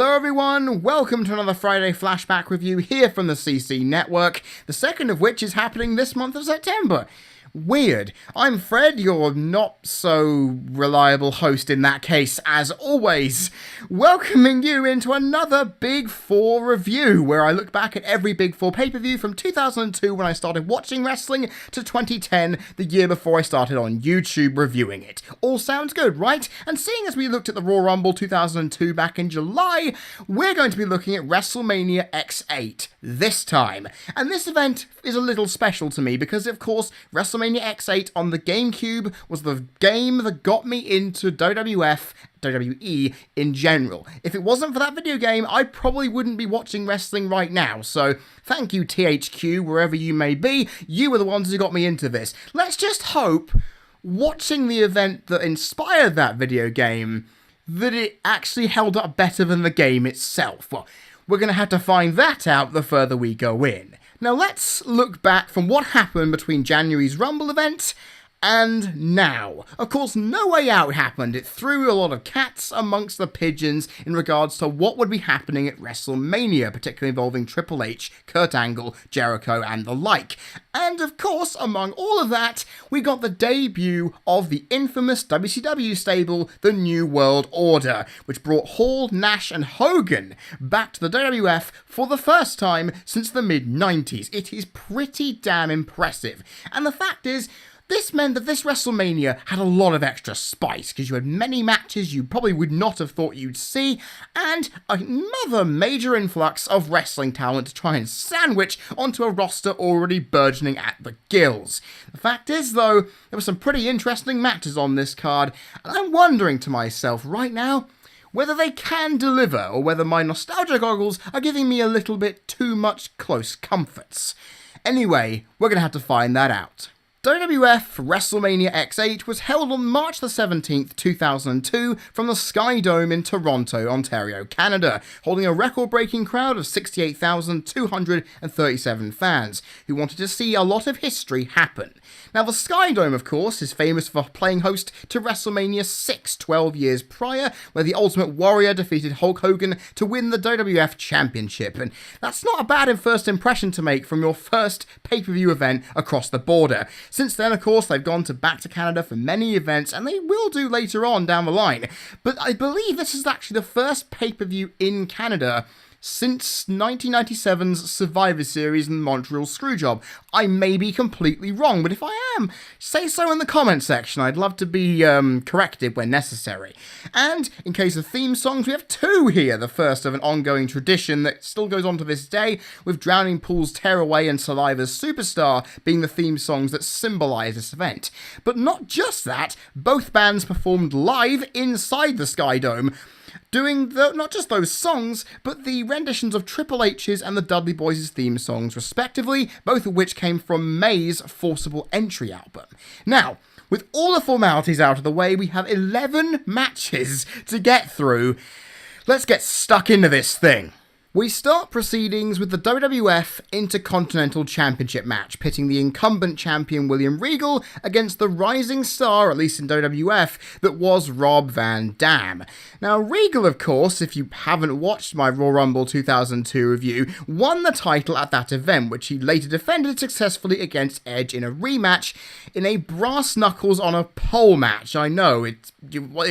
Hello everyone, welcome to another Friday Flashback review here from the CC Network, the second of which is happening this month of September. Weird. I'm Fred, your not-so-reliable host in that case, as always, welcoming you into another Big Four review, where I look back at every Big Four pay-per-view from 2002 when I started watching wrestling to 2010, the year before I started on YouTube reviewing it. All sounds good, right? And seeing as we looked at the Raw Rumble 2002 back in July, we're going to be looking at WrestleMania X8 this time. And this event is a little special to me because, of course, WrestleMania X8 on the GameCube was the game that got me into WWF, WWE in general. If it wasn't for that video game, I probably wouldn't be watching wrestling right now, so thank you THQ, wherever you may be, you were the ones who got me into this. Let's just hope, watching the event that inspired that video game, that it actually held up better than the game itself. Well, we're going to have to find that out the further we go in. Now let's look back from what happened between January's Rumble event and now. Of course, No Way Out happened. It threw a lot of cats amongst the pigeons in regards to what would be happening at WrestleMania, particularly involving Triple H, Kurt Angle, Jericho, and the like. And of course, among all of that, we got the debut of the infamous WCW stable, the New World Order, which brought Hall, Nash, and Hogan back to the WWF for the first time since the mid-90s. It is pretty damn impressive. And the fact is, this meant that this WrestleMania had a lot of extra spice, because you had many matches you probably would not have thought you'd see, and another major influx of wrestling talent to try and sandwich onto a roster already burgeoning at the gills. The fact is, though, there were some pretty interesting matches on this card, and I'm wondering to myself right now whether they can deliver, or whether my nostalgia goggles are giving me a little bit too much close comforts. Anyway, we're going to have to find that out. WWF WrestleMania X8 was held on March the 17th, 2002 from the Sky Dome in Toronto, Ontario, Canada, holding a record-breaking crowd of 68,237 fans who wanted to see a lot of history happen. Now, the Sky Dome, of course, is famous for playing host to WrestleMania 6 12 years prior, where the Ultimate Warrior defeated Hulk Hogan to win the WWF Championship, and that's not a bad first impression to make from your first pay-per-view event across the border. Since then, of course, they've gone back to Canada for many events, and they will do later on down the line. But I believe this is actually the first pay-per-view in Canada since 1997's Survivor Series and Montreal Screwjob. I may be completely wrong, but if I am, say so in the comment section. I'd love to be corrected when necessary. And in case of theme songs, we have two here, the first of an ongoing tradition that still goes on to this day, with Drowning Pool's Tear Away and Saliva's Superstar being the theme songs that symbolise this event. But not just that, both bands performed live inside the Sky Dome, doing not just those songs, but the renditions of Triple H's and the Dudley Boyz' theme songs, respectively, both of which came from May's Forcible Entry album. Now, with all the formalities out of the way, we have 11 matches to get through. Let's get stuck into this thing. We start proceedings with the WWF Intercontinental Championship match, pitting the incumbent champion William Regal against the rising star, at least in WWF, that was Rob Van Dam. Now, Regal, of course, if you haven't watched my Raw Rumble 2002 review, won the title at that event, which he later defended successfully against Edge in a rematch in a brass knuckles on a pole match. I know, it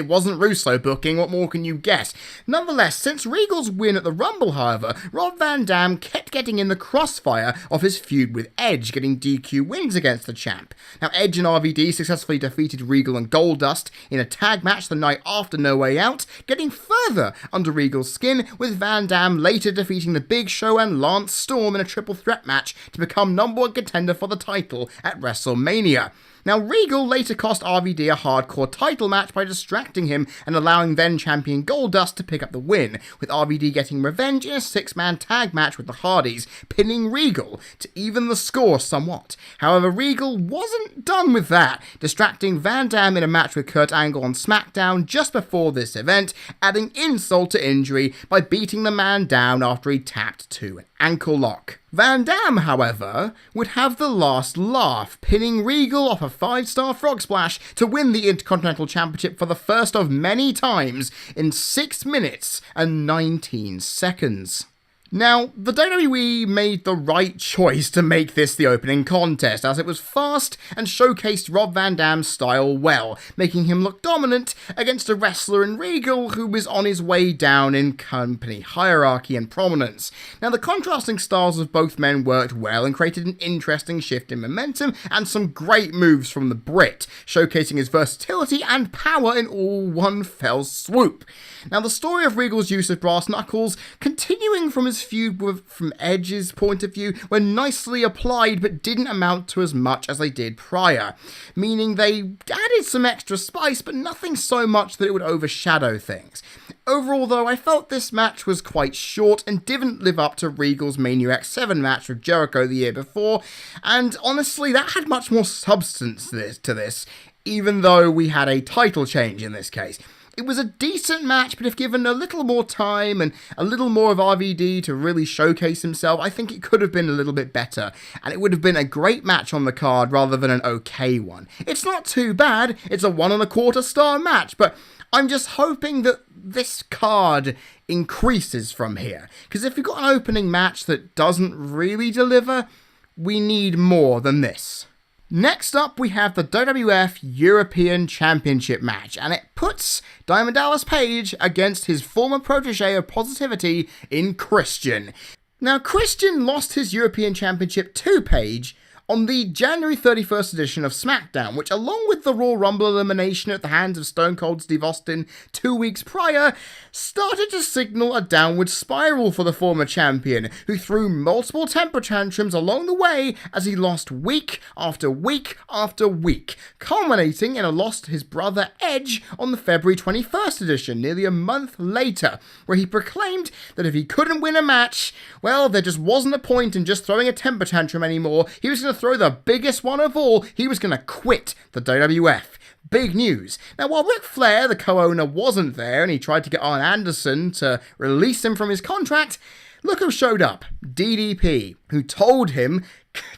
wasn't Russo booking, what more can you guess? Nonetheless, since Regal's win at the Rumble, however, Rob Van Dam kept getting in the crossfire of his feud with Edge, getting DQ wins against the champ. Now, Edge and RVD successfully defeated Regal and Goldust in a tag match the night after No Way Out, getting further under Regal's skin, with Van Dam later defeating The Big Show and Lance Storm in a triple threat match to become number one contender for the title at WrestleMania. Now, Regal later cost RVD a hardcore title match by distracting him and allowing then-champion Goldust to pick up the win, with RVD getting revenge in a six-man tag match with the Hardys, pinning Regal to even the score somewhat. However, Regal wasn't done with that, distracting Van Dam in a match with Kurt Angle on SmackDown just before this event, adding insult to injury by beating the man down after he tapped to an ankle lock. Van Dam, however, would have the last laugh, pinning Regal off a 5-star frog splash to win the Intercontinental Championship for the first of many times in 6 minutes and 19 seconds. Now, the WWE made the right choice to make this the opening contest, as it was fast and showcased Rob Van Dam's style well, making him look dominant against a wrestler in Regal who was on his way down in company hierarchy and prominence. Now, the contrasting styles of both men worked well and created an interesting shift in momentum and some great moves from the Brit, showcasing his versatility and power in all one fell swoop. Now, the story of Regal's use of brass knuckles, continuing from his feud from Edge's point of view, were nicely applied but didn't amount to as much as they did prior, meaning they added some extra spice but nothing so much that it would overshadow things. Overall though, I felt this match was quite short and didn't live up to Regal's Mania X7 match with Jericho the year before, and honestly that had much more substance to this, even though we had a title change in this case. It was a decent match, but if given a little more time and a little more of RVD to really showcase himself, I think it could have been a little bit better, and it would have been a great match on the card rather than an okay one. It's not too bad, it's a 1.25 star match, but I'm just hoping that this card increases from here, because if you've got an opening match that doesn't really deliver, we need more than this. Next up, we have the WWF European Championship match, and it puts Diamond Dallas Page against his former protege of Positivity in Christian. Now, Christian lost his European Championship to Page on the January 31st edition of SmackDown, which, along with the Royal Rumble elimination at the hands of Stone Cold Steve Austin 2 weeks prior, started to signal a downward spiral for the former champion, who threw multiple temper tantrums along the way as he lost week after week after week, culminating in a loss to his brother Edge on the February 21st edition, nearly a month later, where he proclaimed that if he couldn't win a match, well, there just wasn't a point in just throwing a temper tantrum anymore. He was going to throw the biggest one of all. He was going to quit the WWF. Big news. Now, while Ric Flair, the co-owner, wasn't there and he tried to get Arn Anderson to release him from his contract, look who showed up. DDP, who told him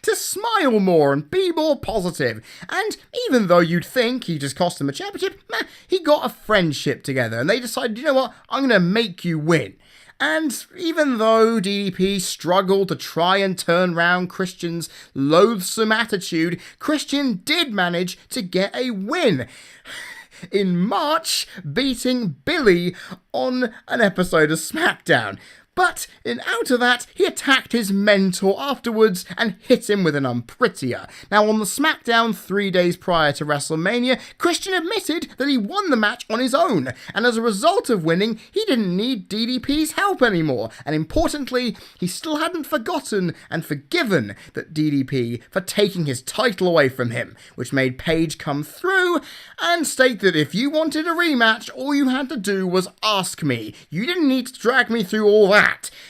to smile more and be more positive. And even though you'd think he just cost him a championship, he got a friendship together and they decided, you know what, I'm going to make you win. And even though DDP struggled to try and turn round Christian's loathsome attitude, Christian did manage to get a win in March, beating Billy on an episode of SmackDown. But out of that, he attacked his mentor afterwards and hit him with an unprettier. Now, on the SmackDown 3 days prior to WrestleMania, Christian admitted that he won the match on his own, and as a result of winning, he didn't need DDP's help anymore. And importantly, he still hadn't forgotten and forgiven that DDP for taking his title away from him, which made Page come through and state that if you wanted a rematch, all you had to do was ask me. You didn't need to drag me through all that.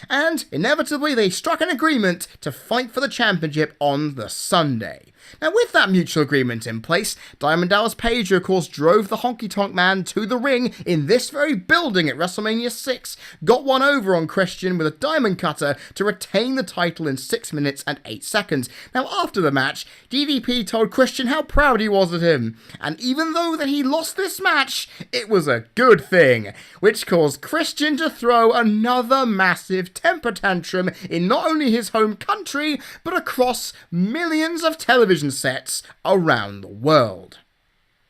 And inevitably they struck an agreement to fight for the championship on the Sunday. Now, with that mutual agreement in place, Diamond Dallas Page, who of course drove the Honky Tonk Man to the ring in this very building at WrestleMania 6, got one over on Christian with a diamond cutter to retain the title in 6 minutes and 8 seconds. Now, after the match, DDP told Christian how proud he was of him, and even though that he lost this match, it was a good thing, which caused Christian to throw another massive temper tantrum in not only his home country, but across millions of television sets around the world.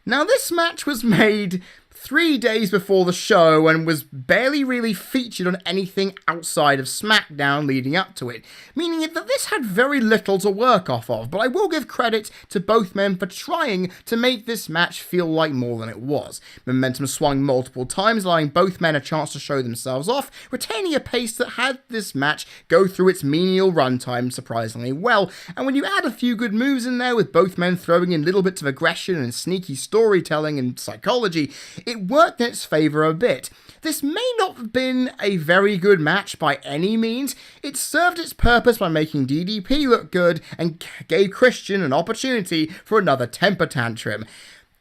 Now, this match was made 3 days before the show and was barely really featured on anything outside of SmackDown leading up to it, meaning that this had very little to work off of, but I will give credit to both men for trying to make this match feel like more than it was. Momentum swung multiple times, allowing both men a chance to show themselves off, retaining a pace that had this match go through its menial runtime surprisingly well, and when you add a few good moves in there with both men throwing in little bits of aggression and sneaky storytelling and psychology, it worked in its favour a bit. This may not have been a very good match by any means. It served its purpose by making DDP look good and gave Christian an opportunity for another temper tantrum.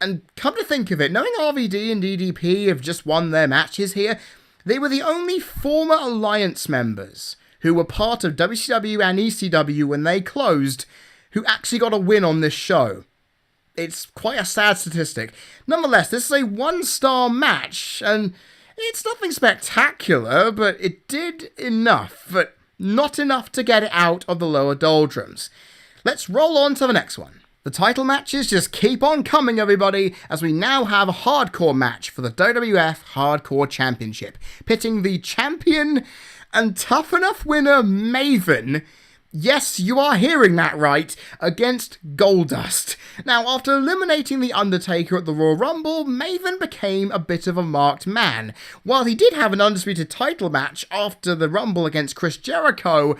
And come to think of it, knowing RVD and DDP have just won their matches here, they were the only former Alliance members who were part of WCW and ECW when they closed, who actually got a win on this show. It's quite a sad statistic. Nonetheless, this is a 1-star match, and it's nothing spectacular, but it did enough, but not enough to get it out of the lower doldrums. Let's roll on to the next one. The title matches just keep on coming, everybody, as we now have a hardcore match for the WWF Hardcore Championship, pitting the champion and tough enough winner Maven, yes, you are hearing that right, against Goldust. Now, after eliminating The Undertaker at the Royal Rumble, Maven became a bit of a marked man. While he did have an undisputed title match after the Rumble against Chris Jericho,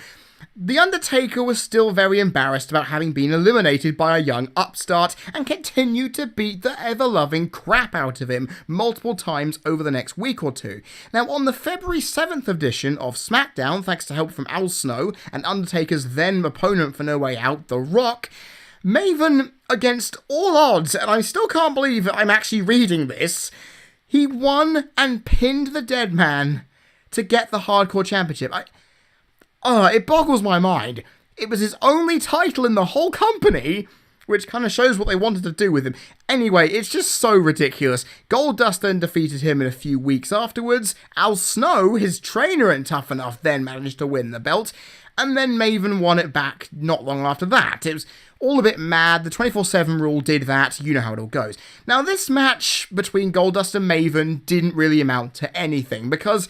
The Undertaker was still very embarrassed about having been eliminated by a young upstart and continued to beat the ever-loving crap out of him multiple times over the next week or two. Now, on the February 7th edition of SmackDown, thanks to help from Al Snow and Undertaker's then opponent for No Way Out, The Rock, Maven, against all odds, and I still can't believe that I'm actually reading this, he won and pinned the dead man to get the Hardcore Championship. It boggles my mind. It was his only title in the whole company, which kind of shows what they wanted to do with him. Anyway, it's just so ridiculous. Goldust then defeated him in a few weeks afterwards. Al Snow, his trainer in Tough Enough, then managed to win the belt, and then Maven won it back not long after that. It was all a bit mad. The 24/7 rule did that. You know how it all goes. Now, this match between Goldust and Maven didn't really amount to anything, because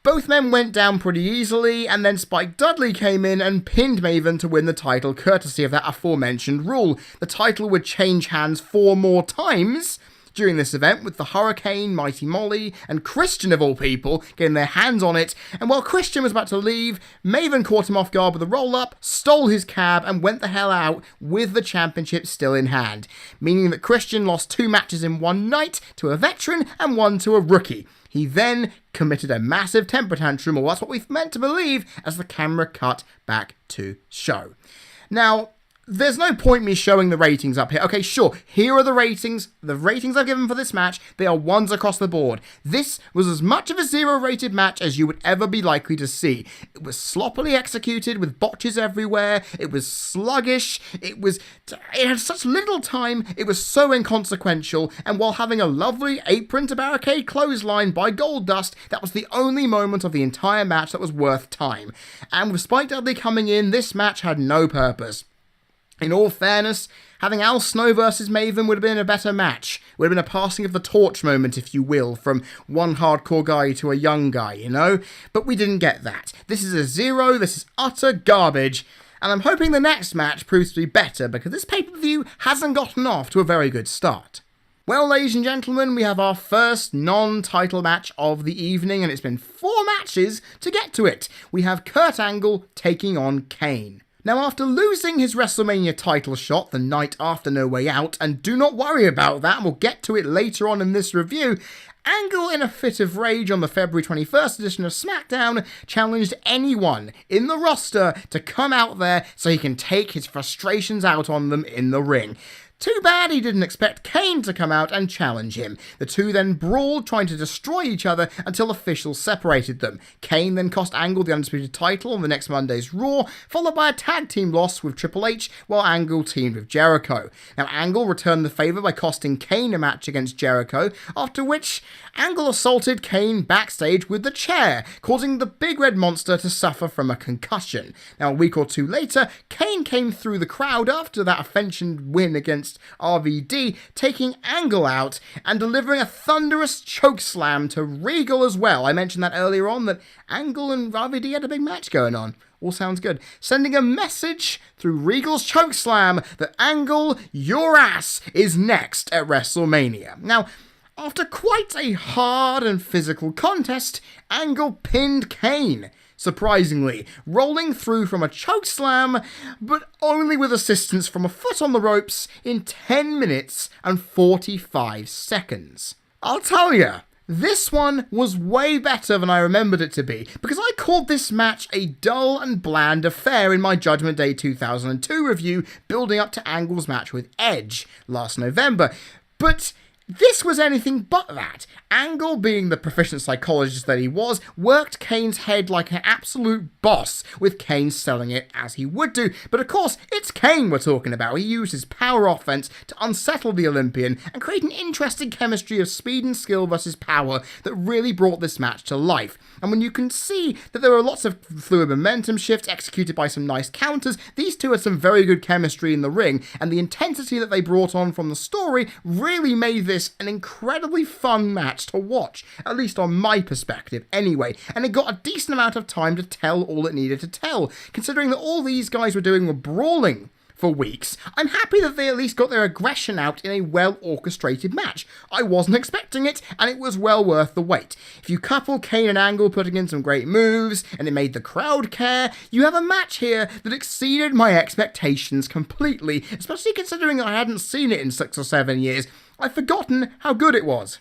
both men went down pretty easily, and then Spike Dudley came in and pinned Maven to win the title, courtesy of that aforementioned rule. The title would change hands 4 more times during this event, with the Hurricane, Mighty Molly, and Christian, of all people, getting their hands on it, and while Christian was about to leave, Maven caught him off guard with a roll-up, stole his cab, and went the hell out with the championship still in hand, meaning that Christian lost 2 matches in one night to a veteran and 1 to a rookie. He then committed a massive temper tantrum, or that's what we've meant to believe, as the camera cut back to show. Now, there's no point me showing the ratings up here. Okay, sure, here are the ratings. The ratings I've given for this match, they are 1s across the board. This was as much of a 0-rated match as you would ever be likely to see. It was sloppily executed with botches everywhere. It was sluggish. It had such little time. It was so inconsequential. And while having a lovely apron to barricade clothesline by Goldust, that was the only moment of the entire match that was worth time. And with Spike Dudley coming in, this match had no purpose. In all fairness, having Al Snow versus Maven would have been a better match. Would have been a passing of the torch moment, if you will, from one hardcore guy to a young guy, you know? But we didn't get that. This is a 0, this is utter garbage, and I'm hoping the next match proves to be better, because this pay-per-view hasn't gotten off to a very good start. Well, ladies and gentlemen, we have our first non-title match of the evening, and it's been 4 matches to get to it. We have Kurt Angle taking on Kane. Now, after losing his WrestleMania title shot the night after No Way Out, and do not worry about that, we'll get to it later on in this review, Angle, in a fit of rage on the February 21st edition of SmackDown, challenged anyone in the roster to come out there so he can take his frustrations out on them in the ring. Too bad he didn't expect Kane to come out and challenge him. The two then brawled, trying to destroy each other until officials separated them. Kane then cost Angle the undisputed title on the next Monday's Raw, followed by a tag team loss with Triple H, while Angle teamed with Jericho. Now, Angle returned the favour by costing Kane a match against Jericho, after which Angle assaulted Kane backstage with the chair, causing the Big Red Monster to suffer from a concussion. Now, a week or two later, Kane came through the crowd after that aforementioned win against RVD, taking Angle out and delivering a thunderous chokeslam to Regal as well. I mentioned that earlier on, that Angle and RVD had a big match going on. All sounds good. Sending a message through Regal's chokeslam that Angle, your ass, is next at WrestleMania. Now, after quite a hard and physical contest, Angle pinned Kane, surprisingly, rolling through from a chokeslam, but only with assistance from a foot on the ropes in 10 minutes and 45 seconds. I'll tell ya, this one was way better than I remembered it to be, because I called this match a dull and bland affair in my Judgment Day 2002 review, building up to Angle's match with Edge last November. But This was anything but that. Angle, being the proficient psychologist that he was, worked Kane's head like an absolute boss, with Kane selling it as he would do. But of course, it's Kane we're talking about. He used his power offense to unsettle the Olympian and create an interesting chemistry of speed and skill versus power that really brought this match to life. And when you can see that there were lots of fluid momentum shifts executed by some nice counters, these two had some very good chemistry in the ring, and the intensity that they brought on from the story really made this an incredibly fun match to watch, at least on my perspective anyway, and it got a decent amount of time to tell all it needed to tell, considering that all these guys were doing were brawling for weeks. I'm happy that they at least got their aggression out in a well-orchestrated match. I wasn't expecting it, and it was well worth the wait. If you couple Kane and Angle putting in some great moves, and it made the crowd care, you have a match here that exceeded my expectations completely, especially considering I hadn't seen it in 6 or 7 years. I've forgotten how good it was.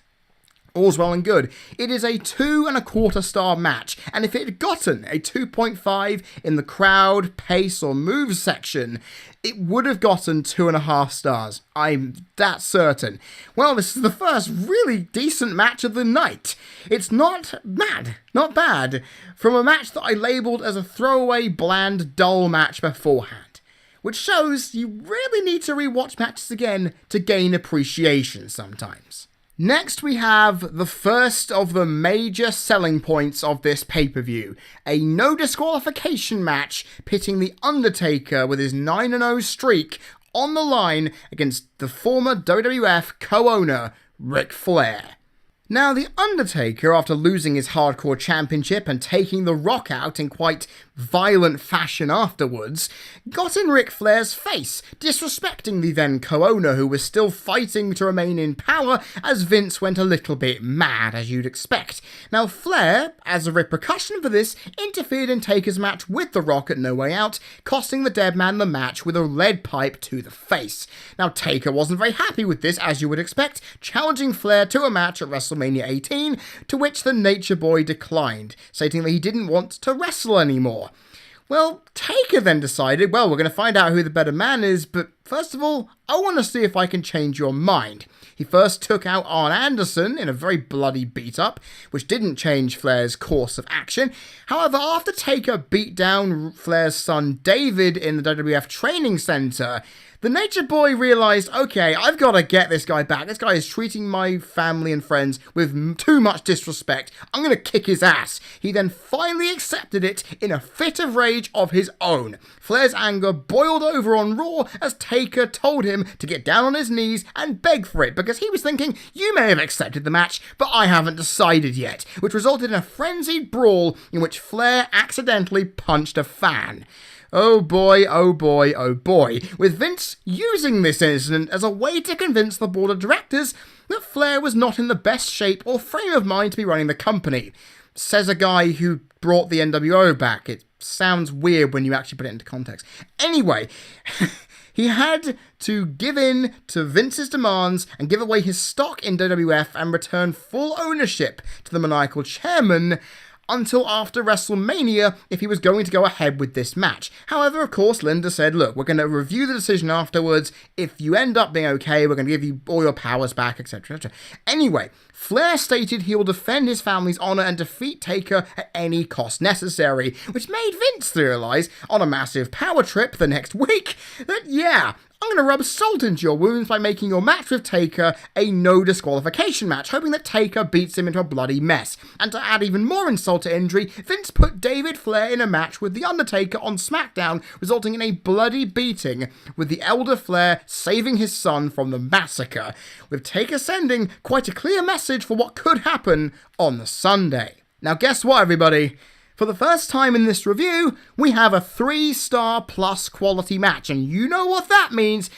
All's well and good. It is a 2.25 star match, and if it had gotten a 2.5 in the crowd, pace, or moves section, it would have gotten 2.5 stars. I'm that certain. Well, this is the first really decent match of the night. It's not bad, from a match that I labelled as a throwaway, bland, dull match beforehand. Which shows you really need to rewatch matches again to gain appreciation sometimes. Next we have the first of the major selling points of this pay-per-view, a no disqualification match pitting The Undertaker with his 9-0 streak on the line against the former WWF co-owner Ric Flair. Now, The Undertaker, after losing his Hardcore Championship and taking The Rock out in quite violent fashion afterwards, got in Ric Flair's face, disrespecting the then co-owner who was still fighting to remain in power as Vince went a little bit mad, as you'd expect. Now, Flair, as a repercussion for this, interfered in Taker's match with The Rock at No Way Out, costing the dead man the match with a lead pipe to the face. Now, Taker wasn't very happy with this, as you would expect, challenging Flair to a match at WrestleMania 18, to which the Nature Boy declined, stating that he didn't want to wrestle anymore. Well, Taker then decided, well, we're going to find out who the better man is, but first of all, I want to see if I can change your mind. He first took out Arn Anderson in a very bloody beat-up, which didn't change Flair's course of action. However, after Taker beat down Flair's son David in the WWF training center, the Nature Boy realised, okay, I've got to get this guy back. This guy is treating my family and friends with too much disrespect. I'm going to kick his ass. He then finally accepted it in a fit of rage of his own. Flair's anger boiled over on Raw as Taker told him to get down on his knees and beg for it, because he was thinking, you may have accepted the match, but I haven't decided yet, which resulted in a frenzied brawl in which Flair accidentally punched a fan. Oh boy, oh boy, oh boy, with Vince using this incident as a way to convince the board of directors that Flair was not in the best shape or frame of mind to be running the company. Says a guy who brought the NWO back. It sounds weird when you actually put it into context. Anyway, he had to give in to Vince's demands and give away his stock in WWF and return full ownership to the maniacal chairman until after WrestleMania if he was going to go ahead with this match. However, of course, Linda said, look, we're going to review the decision afterwards. If you end up being okay, we're going to give you all your powers back, etc. etc. Anyway, Flair stated he will defend his family's honor and defeat Taker at any cost necessary, which made Vince realize, on a massive power trip the next week, that yeah, I'm going to rub salt into your wounds by making your match with Taker a no disqualification match, hoping that Taker beats him into a bloody mess. And to add even more insult to injury, Vince put David Flair in a match with The Undertaker on SmackDown, resulting in a bloody beating, with the elder Flair saving his son from the massacre, with Taker sending quite a clear message for what could happen on the Sunday. Now guess what, everybody? For the first time in this review, we have a 3-star plus quality match, and you know what that means.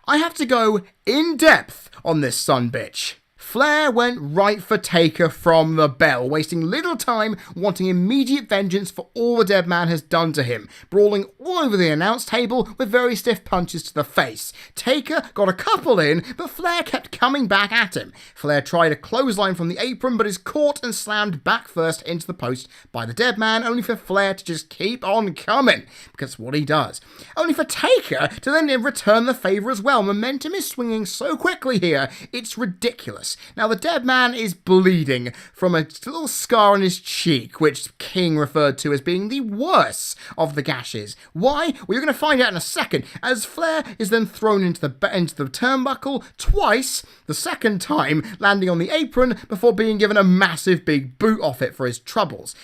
I have to go in depth on this sumbitch. Flair went right for Taker from the bell, wasting little time, wanting immediate vengeance for all the dead man has done to him, brawling all over the announce table with very stiff punches to the face. Taker got a couple in, but Flair kept coming back at him. Flair tried a clothesline from the apron, but is caught and slammed back first into the post by the dead man, only for Flair to just keep on coming, because that's what he does. Only for Taker to then return the favour as well. Momentum is swinging so quickly here, it's ridiculous. Now, the dead man is bleeding from a little scar on his cheek, which King referred to as being the worst of the gashes. Why? Well, you're going to find out in a second, as Flair is then thrown into the turnbuckle twice, the second time landing on the apron before being given a massive big boot off it for his troubles.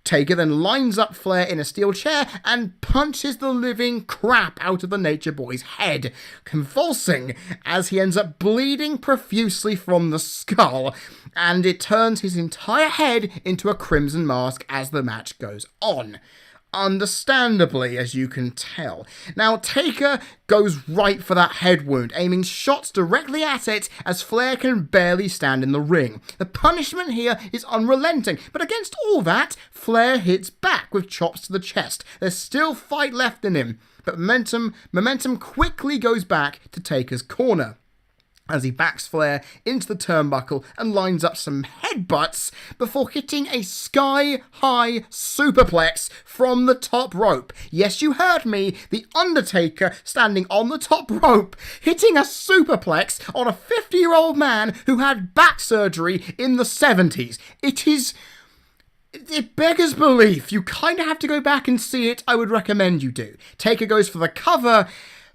Taker then lines up Flair in a steel chair and punches the living crap out of the Nature Boy's head, convulsing as he ends up bleeding profusely from the skull, and it turns his entire head into a crimson mask as the match goes on. Understandably, as you can tell. Now, Taker goes right for that head wound, aiming shots directly at it as Flair can barely stand in the ring. The punishment here is unrelenting, but against all that, Flair hits back with chops to the chest. There's still fight left in him, but momentum quickly goes back to Taker's corner as he backs Flair into the turnbuckle and lines up some headbutts before hitting a sky-high superplex from the top rope. Yes, you heard me, The Undertaker standing on the top rope, hitting a superplex on a 50-year-old man who had back surgery in the 70s. It beggars belief. You kind of have to go back and see it. I would recommend you do. Taker goes for the cover,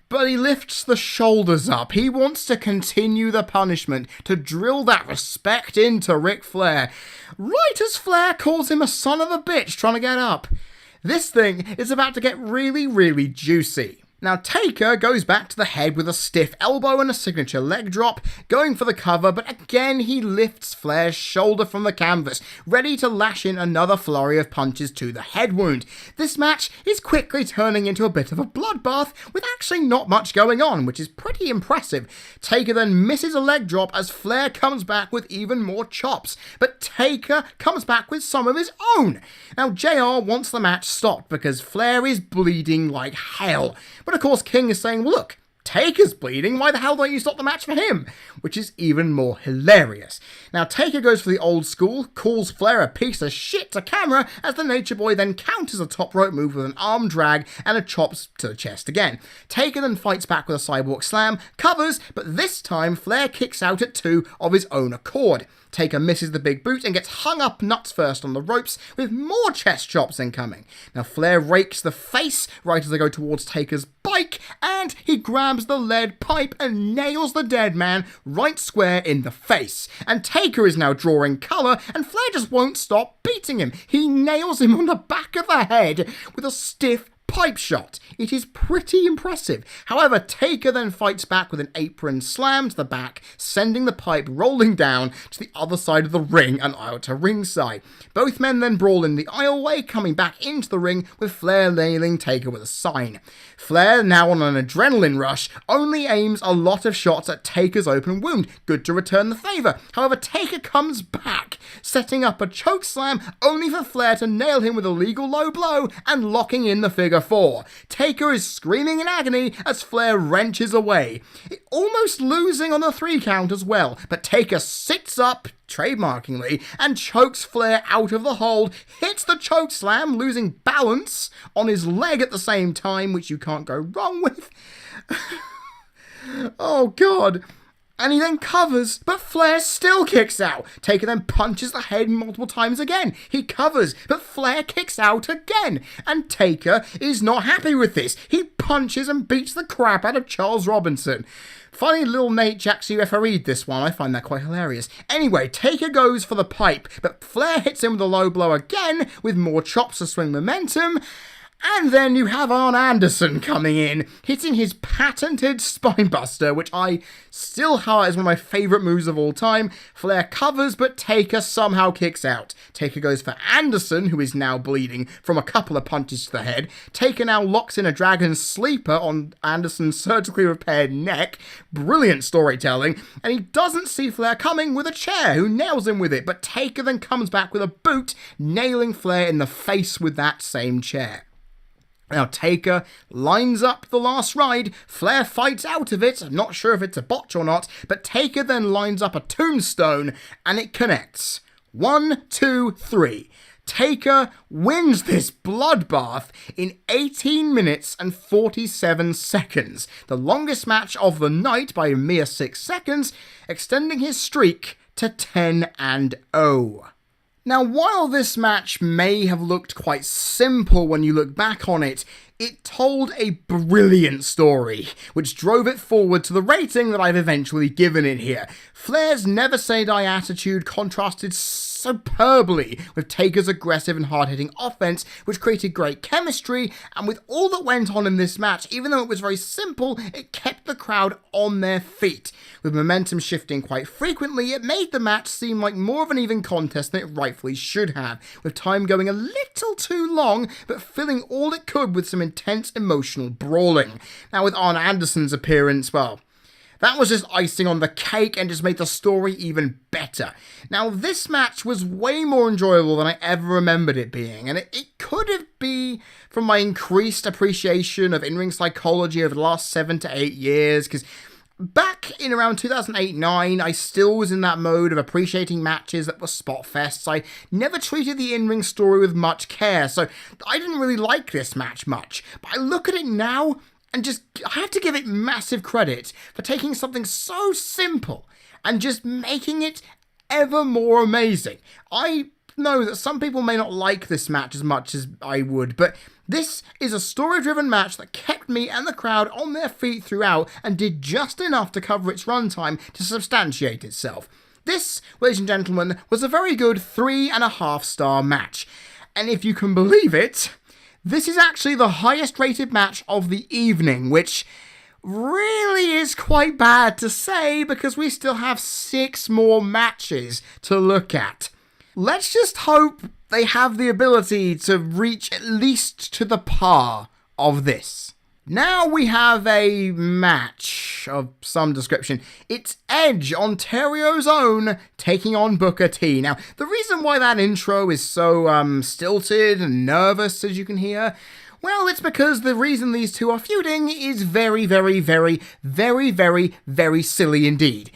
but he lifts the shoulders up. He wants to continue the punishment, to drill that respect into Ric Flair. Right as Flair calls him a son of a bitch trying to get up. This thing is about to get really, really juicy. Now, Taker goes back to the head with a stiff elbow and a signature leg drop, going for the cover, but again he lifts Flair's shoulder from the canvas, ready to lash in another flurry of punches to the head wound. This match is quickly turning into a bit of a bloodbath, with actually not much going on, which is pretty impressive. Taker then misses a leg drop as Flair comes back with even more chops, but Taker comes back with some of his own. Now, JR wants the match stopped because Flair is bleeding like hell. But of course, King is saying, well, look, Taker's bleeding, why the hell don't you stop the match for him? Which is even more hilarious. Now, Taker goes for the old school, calls Flair a piece of shit to camera, as the Nature Boy then counters a top rope move with an arm drag and a chops to the chest again. Taker then fights back with a sidewalk slam, covers, but this time Flair kicks out at 2 of his own accord. Taker misses the big boot and gets hung up nuts first on the ropes with more chest chops incoming. Now, Flair rakes the face right as they go towards Taker's bike, and he grabs the lead pipe and nails the dead man right square in the face. And Taker is now drawing colour, and Flair just won't stop beating him. He nails him on the back of the head with a stiff pipe shot. It is pretty impressive. However, Taker then fights back with an apron slam to the back, sending the pipe rolling down to the other side of the ring and out to ringside. Both men then brawl in the aisleway, coming back into the ring with Flair nailing Taker with a sign. Flair, now on an adrenaline rush, only aims a lot of shots at Taker's open wound. Good to return the favour. However, Taker comes back, setting up a choke slam, only for Flair to nail him with a legal low blow and locking in the figure 4. Taker is screaming in agony as Flair wrenches away, almost losing on the 3 count as well, but Taker sits up, trademarkingly, and chokes Flair out of the hold, hits the choke slam, losing balance on his leg at the same time, which you can't go wrong with. Oh god. And he then covers, but Flair still kicks out. Taker then punches the head multiple times again. He covers, but Flair kicks out again. And Taker is not happy with this. He punches and beats the crap out of Charles Robinson. Funny little Nate actually refereed this one. I find that quite hilarious. Anyway, Taker goes for the pipe, but Flair hits him with a low blow again, with more chops to swing momentum. And then you have Arn Anderson coming in, hitting his patented spinebuster, which I still heart is one of my favourite moves of all time. Flair covers, but Taker somehow kicks out. Taker goes for Anderson, who is now bleeding from a couple of punches to the head. Taker now locks in a Dragon Sleeper on Anderson's surgically repaired neck. Brilliant storytelling. And he doesn't see Flair coming with a chair, who nails him with it. But Taker then comes back with a boot, nailing Flair in the face with that same chair. Now Taker lines up the last ride, Flair fights out of it, I'm not sure if it's a botch or not, but Taker then lines up a tombstone and it connects. 1, 2, 3. Taker wins this bloodbath in 18 minutes and 47 seconds, the longest match of the night by a mere 6 seconds, extending his streak to 10-0. Now, while this match may have looked quite simple when you look back on it, it told a brilliant story, which drove it forward to the rating that I've eventually given it here. Flair's never say die attitude contrasted superbly with Taker's aggressive and hard-hitting offense, which created great chemistry, and with all that went on in this match, even though it was very simple, it kept the crowd on their feet. With momentum shifting quite frequently, it made the match seem like more of an even contest than it rightfully should have, with time going a little too long, but filling all it could with some intense emotional brawling. Now with Arn Anderson's appearance, well, that was just icing on the cake and just made the story even better. Now, this match was way more enjoyable than I ever remembered it being, and it could have been from my increased appreciation of in-ring psychology over the last 7 to 8 years, because back in around 2008-9, I still was in that mode of appreciating matches that were spot fests. I never treated the in-ring story with much care, so I didn't really like this match much. But I look at it now, and I have to give it massive credit for taking something so simple and just making it ever more amazing. I know that some people may not like this match as much as I would, but this is a story-driven match that kept me and the crowd on their feet throughout and did just enough to cover its runtime to substantiate itself. This, ladies and gentlemen, was a very good 3.5-star match. And if you can believe it, this is actually the highest rated match of the evening, which really is quite bad to say because we still have 6 more matches to look at. Let's just hope they have the ability to reach at least to the par of this. Now we have a match of some description. It's Edge, Ontario's own, taking on Booker T. Now, the reason why that intro is so stilted and nervous, as you can hear, well, it's because the reason these two are feuding is very, very, very, very, very, very silly indeed.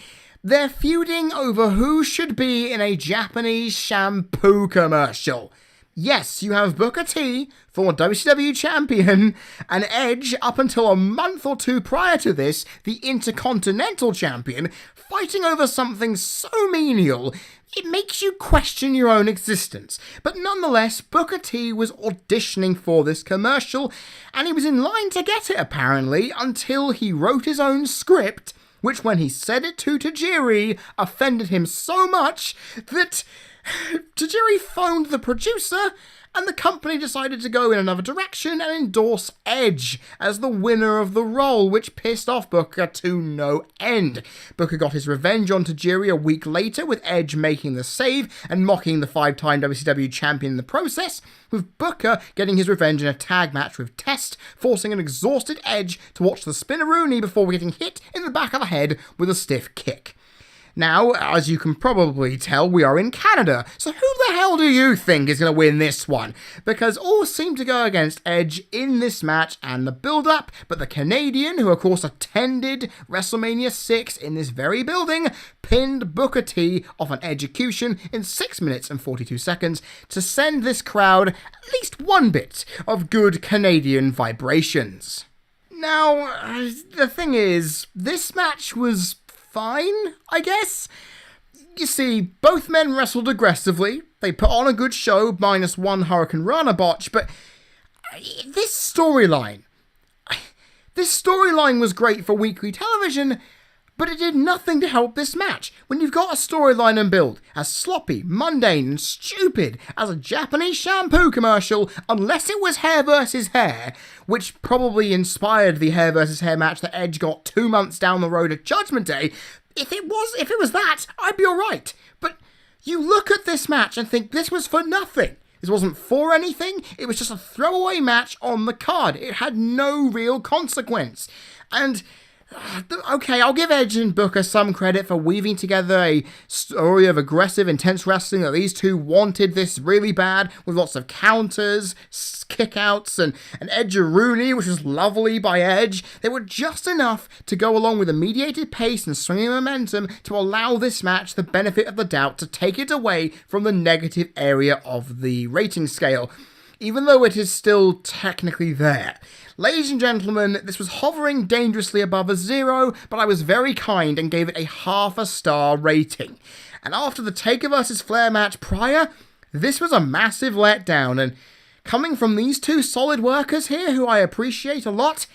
They're feuding over who should be in a Japanese shampoo commercial. Yes, you have Booker T, former WCW champion, and Edge, up until a month or two prior to this, the Intercontinental champion, fighting over something so menial, it makes you question your own existence. But nonetheless, Booker T was auditioning for this commercial, and he was in line to get it apparently, until he wrote his own script, which when he said it to Tajiri, offended him so much that Tajiri phoned the producer, and the company decided to go in another direction and endorse Edge as the winner of the role, which pissed off Booker to no end. Booker got his revenge on Tajiri a week later, with Edge making the save and mocking the 5-time WCW champion in the process, with Booker getting his revenge in a tag match with Test, forcing an exhausted Edge to watch the spinneroonie before getting hit in the back of the head with a stiff kick. Now, as you can probably tell, we are in Canada, so who the hell do you think is going to win this one? Because all seem to go against Edge in this match and the build-up, but the Canadian, who of course attended WrestleMania 6 in this very building, pinned Booker T off an execution in 6 minutes and 42 seconds to send this crowd at least one bit of good Canadian vibrations. Now, the thing is, this match was fine, I guess. You see, both men wrestled aggressively. They put on a good show, minus one Hurricane Rana botch, but this storyline was great for weekly television, but it did nothing to help this match. When you've got a storyline and build as sloppy, mundane, and stupid as a Japanese shampoo commercial, unless it was hair versus hair, which probably inspired the hair versus hair match that Edge got 2 months down the road at Judgment Day, if it was that, I'd be alright. But you look at this match and think this was for nothing. This wasn't for anything, it was just a throwaway match on the card. It had no real consequence. And, okay, I'll give Edge and Booker some credit for weaving together a story of aggressive, intense wrestling that these two wanted this really bad, with lots of counters, kickouts, and an Edge-a-Rooney, which was lovely by Edge. They were just enough to go along with a mediated pace and swinging momentum to allow this match the benefit of the doubt to take it away from the negative area of the rating scale, even though it is still technically there. Ladies and gentlemen, this was hovering dangerously above a 0, but I was very kind and gave it a ½ star rating. And after the Taker vs. Flair match prior, this was a massive letdown, and coming from these two solid workers here, who I appreciate a lot,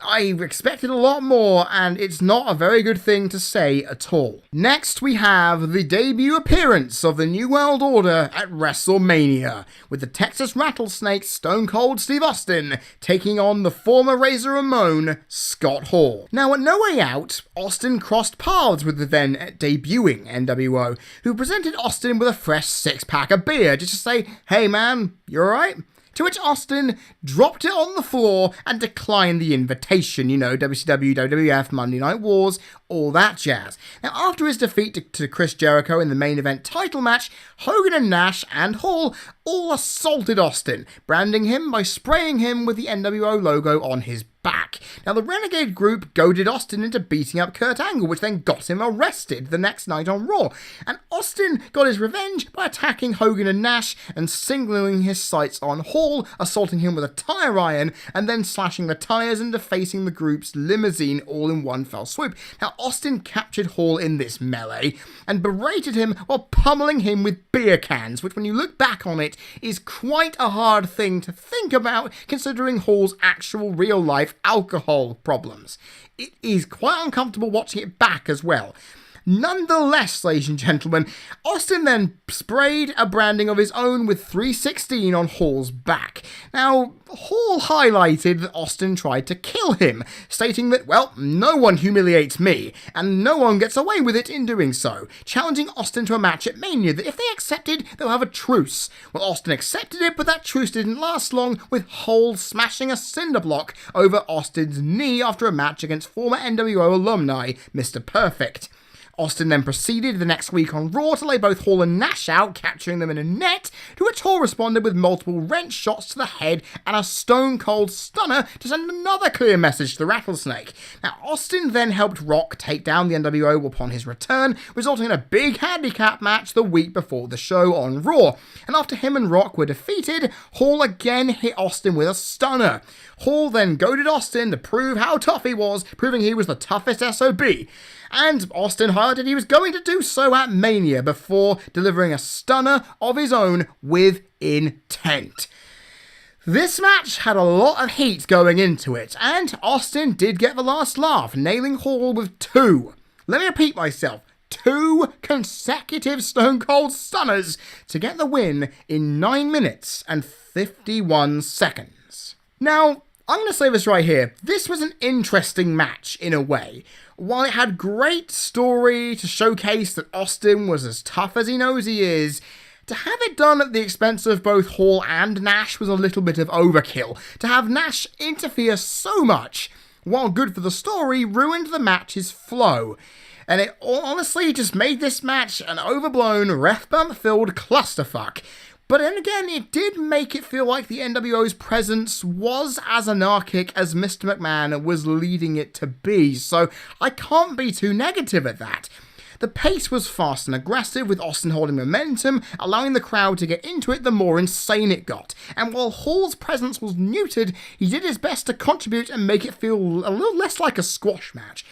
I expected a lot more, and it's not a very good thing to say at all. Next, we have the debut appearance of the New World Order at WrestleMania, with the Texas Rattlesnake Stone Cold Steve Austin taking on the former Razor Ramon, Scott Hall. Now, at No Way Out, Austin crossed paths with the then debuting NWO, who presented Austin with a fresh 6-pack of beer, just to say, hey man, you alright? To which Austin dropped it on the floor and declined the invitation. You know, WCW, WWF, Monday Night Wars, all that jazz. Now, after his defeat to Chris Jericho in the main event title match, Hogan and Nash and Hall all assaulted Austin, branding him by spraying him with the NWO logo on his back. Now, the Renegade group goaded Austin into beating up Kurt Angle, which then got him arrested the next night on Raw. And Austin got his revenge by attacking Hogan and Nash and signaling his sights on Hall, assaulting him with a tire iron, and then slashing the tires and defacing the group's limousine all in one fell swoop. Now, Austin captured Hall in this melee and berated him while pummeling him with beer cans, which, when you look back on it, is quite a hard thing to think about, considering Hall's actual real-life alcohol problems. It is quite uncomfortable watching it back as well. Nonetheless, ladies and gentlemen, Austin then sprayed a branding of his own with 316 on Hall's back. Now, Hall highlighted that Austin tried to kill him, stating that, well, no one humiliates me, and no one gets away with it in doing so, challenging Austin to a match at Mania that if they accepted, they'll have a truce. Well, Austin accepted it, but that truce didn't last long, with Hall smashing a cinder block over Austin's knee after a match against former NWO alumni, Mr. Perfect. Austin then proceeded the next week on Raw to lay both Hall and Nash out, capturing them in a net, to which Hall responded with multiple wrench shots to the head and a stone cold stunner to send another clear message to the Rattlesnake. Now, Austin then helped Rock take down the NWO upon his return, resulting in a big handicap match the week before the show on Raw. And after him and Rock were defeated, Hall again hit Austin with a stunner. Hall then goaded Austin to prove how tough he was, proving he was the toughest SOB. And Austin highlighted he was going to do so at Mania before delivering a stunner of his own with intent. This match had a lot of heat going into it, and Austin did get the last laugh, nailing Hall with 2. Let me repeat myself. 2 consecutive Stone Cold Stunners to get the win in 9 minutes and 51 seconds. Now, I'm going to say this right here. This was an interesting match in a way. While it had great story to showcase that Austin was as tough as he knows he is, to have it done at the expense of both Hall and Nash was a little bit of overkill. To have Nash interfere so much, while good for the story, ruined the match's flow. And it honestly just made this match an overblown, ref-bump-filled clusterfuck. But then again, it did make it feel like the NWO's presence was as anarchic as Mr. McMahon was leading it to be, so I can't be too negative at that. The pace was fast and aggressive, with Austin holding momentum, allowing the crowd to get into it the more insane it got. And while Hall's presence was muted, he did his best to contribute and make it feel a little less like a squash match.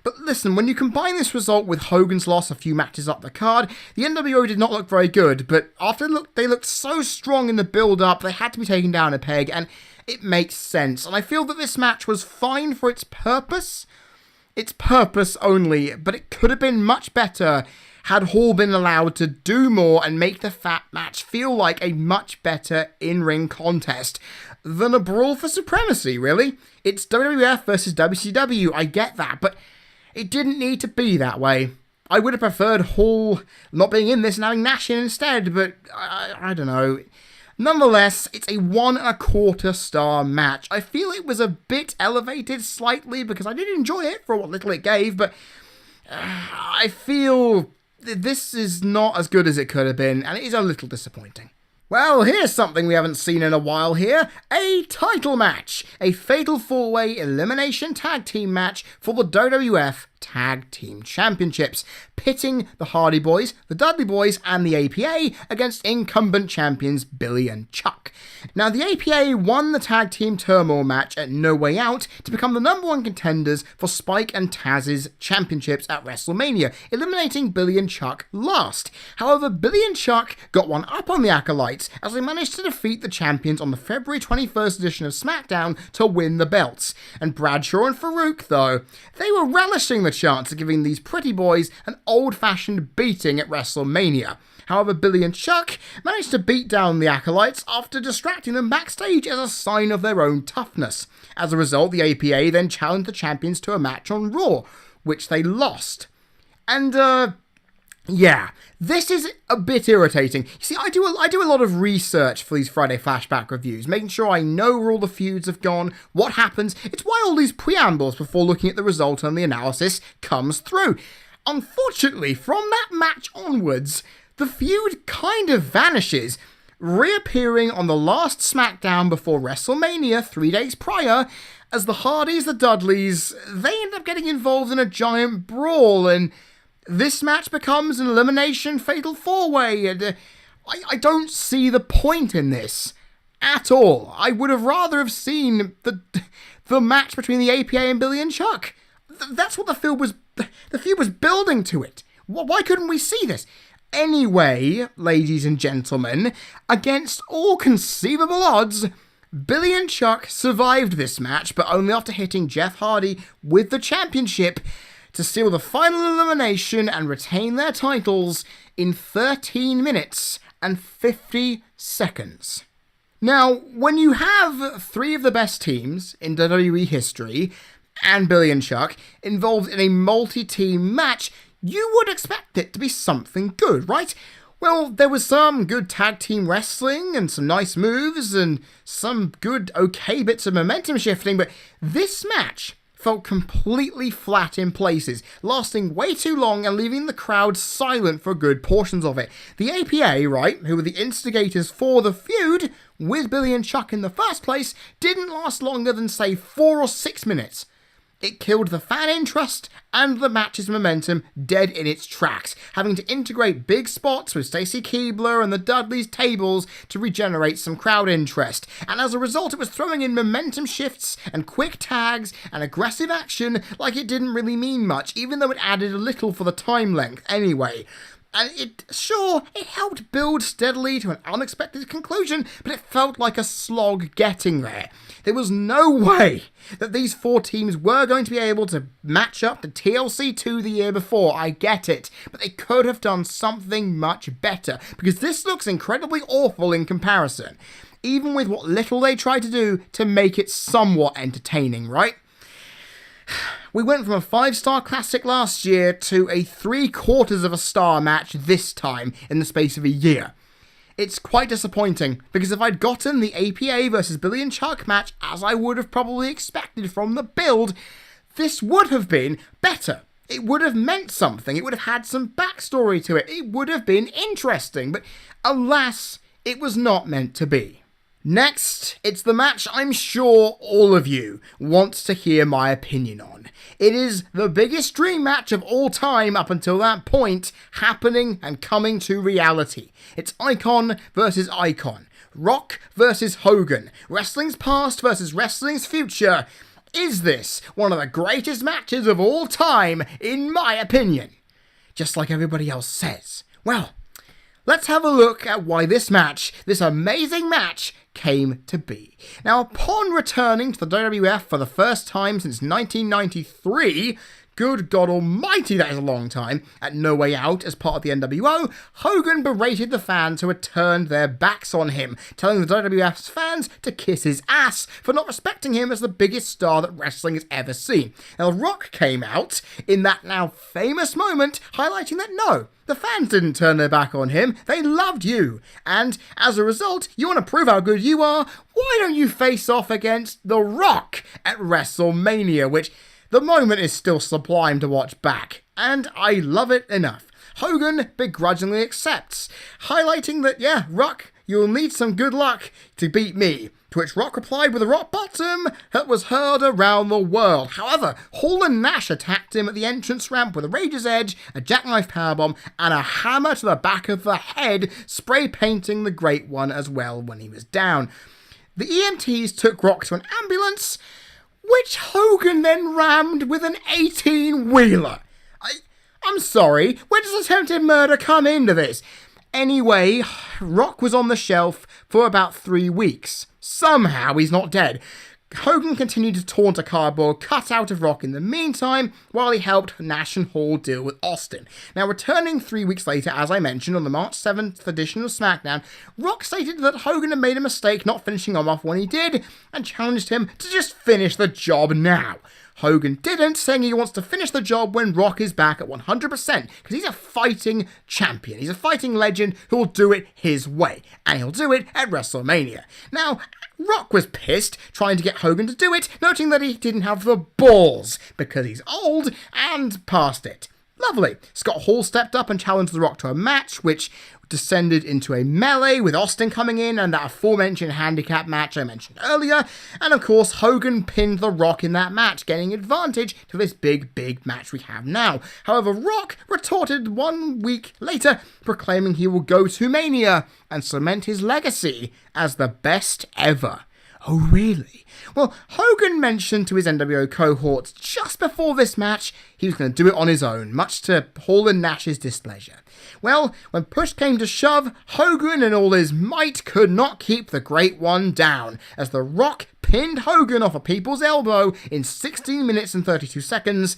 But listen, when you combine this result with Hogan's loss a few matches up the card, the NWO did not look very good, but after they looked so strong in the build-up, they had to be taken down a peg, and it makes sense. And I feel that this match was fine for its purpose, It's purpose only, but it could have been much better had Hall been allowed to do more and make the Fat match feel like a much better in-ring contest than a brawl for supremacy, really. It's WWF versus WCW, I get that, but it didn't need to be that way. I would have preferred Hall not being in this and having Nash in instead, but I don't know. Nonetheless, it's a 1.25 star match. I feel it was a bit elevated slightly because I did enjoy it for what little it gave, but I feel this is not as good as it could have been, and it is a little disappointing. Well, here's something we haven't seen in a while here. A title match. A fatal 4-way elimination tag team match for the WWF Tag Team Championships, pitting the Hardy Boys, the Dudley Boys, and the APA against incumbent champions Billy and Chuck. Now, the APA won the Tag Team Turmoil match at No Way Out to become the #1 contenders for Spike and Taz's championships at WrestleMania, eliminating Billy and Chuck last. However, Billy and Chuck got one up on the Acolytes as they managed to defeat the champions on the February 21st edition of SmackDown to win the belts. And Bradshaw and Farouk, though, they were relishing the chance of giving these pretty boys an old-fashioned beating at WrestleMania. However, Billy and Chuck managed to beat down the Acolytes after distracting them backstage as a sign of their own toughness. As a result, the APA then challenged the champions to a match on Raw, which they lost. And, yeah, this is a bit irritating. You see, I do a lot of research for these Friday Flashback reviews, making sure I know where all the feuds have gone, what happens. It's why all these preambles before looking at the result and the analysis comes through. Unfortunately, from that match onwards, the feud kind of vanishes, reappearing on the last SmackDown before WrestleMania 3 days prior, as the Hardys, the Dudleys, they end up getting involved in a giant brawl, and this match becomes an elimination fatal 4-way, and I don't see the point in this at all. I would have rather have seen the match between the APA and Billy and Chuck. That's what the feud was building to it. Why couldn't we see this? Anyway, ladies and gentlemen, against all conceivable odds, Billy and Chuck survived this match, but only after hitting Jeff Hardy with the championship to seal the final elimination and retain their titles in 13 minutes and 50 seconds. Now, when you have 3 of the best teams in WWE history, and Billy and Chuck, involved in a multi-team match, you would expect it to be something good, right? Well, there was some good tag team wrestling and some nice moves and some good okay bits of momentum shifting, but this match felt completely flat in places, lasting way too long and leaving the crowd silent for good portions of it. The APA, right, who were the instigators for the feud with Billy and Chuck in the first place, didn't last longer than, say, 4 or 6 minutes. It killed the fan interest and the match's momentum dead in its tracks, having to integrate big spots with Stacy Keibler and the Dudleys' tables to regenerate some crowd interest. And as a result, it was throwing in momentum shifts and quick tags and aggressive action like it didn't really mean much, even though it added a little for the time length anyway. And it helped build steadily to an unexpected conclusion, but it felt like a slog getting there. There was no way that these 4 teams were going to be able to match up to TLC 2 the year before, I get it, but they could have done something much better, because this looks incredibly awful in comparison, even with what little they tried to do to make it somewhat entertaining, right? We went from a 5-star classic last year to a 3/4 of a star match this time in the space of a year. It's quite disappointing, because if I'd gotten the APA versus Billy and Chuck match as I would have probably expected from the build, this would have been better. It would have meant something, it would have had some backstory to it, it would have been interesting, but alas, it was not meant to be. Next, it's the match I'm sure all of you want to hear my opinion on. It is the biggest dream match of all time up until that point, happening and coming to reality. It's Icon versus Icon. Rock versus Hogan. Wrestling's past versus wrestling's future. Is this one of the greatest matches of all time, in my opinion? Just like everybody else says. Well, let's have a look at why this match, this amazing match, came to be. Now, upon returning to the WWF for the first time since 1993, good God almighty, that is a long time, at No Way Out as part of the NWO, Hogan berated the fans who had turned their backs on him, telling the WWF's fans to kiss his ass for not respecting him as the biggest star that wrestling has ever seen. Now, The Rock came out in that now famous moment, highlighting that no, the fans didn't turn their back on him, they loved you, and as a result, you want to prove how good you are, why don't you face off against The Rock at WrestleMania, which the moment is still sublime to watch back, and I love it enough. Hogan begrudgingly accepts, highlighting that, yeah, Rock, you'll need some good luck to beat me. To which Rock replied with a rock bottom that was heard around the world. However, Hall and Nash attacked him at the entrance ramp with a Rager's Edge, a jackknife powerbomb, and a hammer to the back of the head, spray painting the Great One as well when he was down. The EMTs took Rock to an ambulance, which Hogan then rammed with an 18-wheeler. I'm sorry, where does attempted murder come into this? Anyway, Rock was on the shelf for about 3 weeks. Somehow he's not dead. Hogan continued to taunt a cardboard cutout of Rock in the meantime, while he helped Nash and Hall deal with Austin. Now, returning 3 weeks later, as I mentioned, on the March 7th edition of SmackDown, Rock stated that Hogan had made a mistake not finishing him off when he did, and challenged him to just finish the job now. Hogan didn't, saying he wants to finish the job when Rock is back at 100%, because he's a fighting champion. He's a fighting legend who will do it his way, and he'll do it at WrestleMania. Now, Rock was pissed, trying to get Hogan to do it, noting that he didn't have the balls, because he's old and past it. Lovely. Scott Hall stepped up and challenged The Rock to a match, which descended into a melee with Austin coming in and that aforementioned handicap match I mentioned earlier. And of course, Hogan pinned The Rock in that match, gaining advantage to this big match we have now. However, Rock retorted 1 week later, proclaiming he will go to Mania and cement his legacy as the best ever. Oh, really? Well, Hogan mentioned to his NWO cohorts just before this match he was going to do it on his own, much to Hall and Nash's displeasure. Well, when push came to shove, Hogan and all his might could not keep the Great One down, as The Rock pinned Hogan off a people's elbow in 16 minutes and 32 seconds,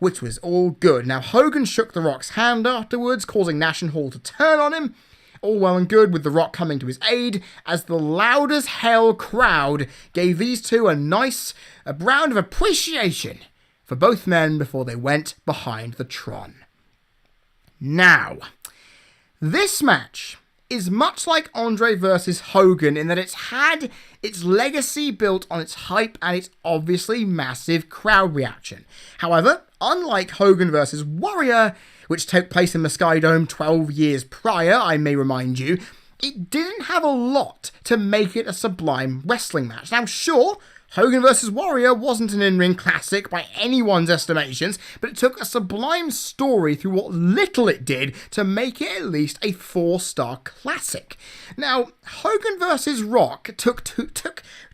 which was all good. Now, Hogan shook The Rock's hand afterwards, causing Nash and Hall to turn on him. All well and good with The Rock coming to his aid, as the loud as hell crowd gave these two a round of appreciation for both men before they went behind the Tron. Now, this match is much like Andre versus Hogan in that it's had its legacy built on its hype and its obviously massive crowd reaction. However, unlike Hogan versus Warrior, which took place in the Sky Dome 12 years prior, I may remind you, it didn't have a lot to make it a sublime wrestling match. Now, sure, Hogan vs. Warrior wasn't an in-ring classic by anyone's estimations, but it took a sublime story through what little it did to make it at least a 4-star classic. Now, Hogan vs. Rock took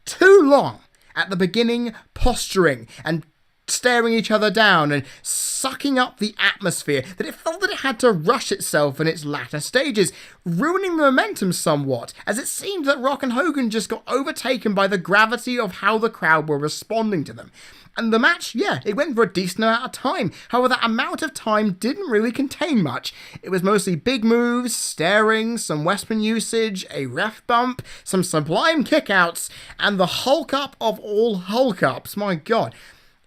too long at the beginning, posturing and staring each other down and sucking up the atmosphere, that it felt that it had to rush itself in its latter stages, ruining the momentum somewhat, as it seemed that Rock and Hogan just got overtaken by the gravity of how the crowd were responding to them. And the match, yeah, it went for a decent amount of time. However, that amount of time didn't really contain much. It was mostly big moves, staring, some weapon usage, a ref bump, some sublime kickouts, and the Hulk up of all Hulk ups. My God.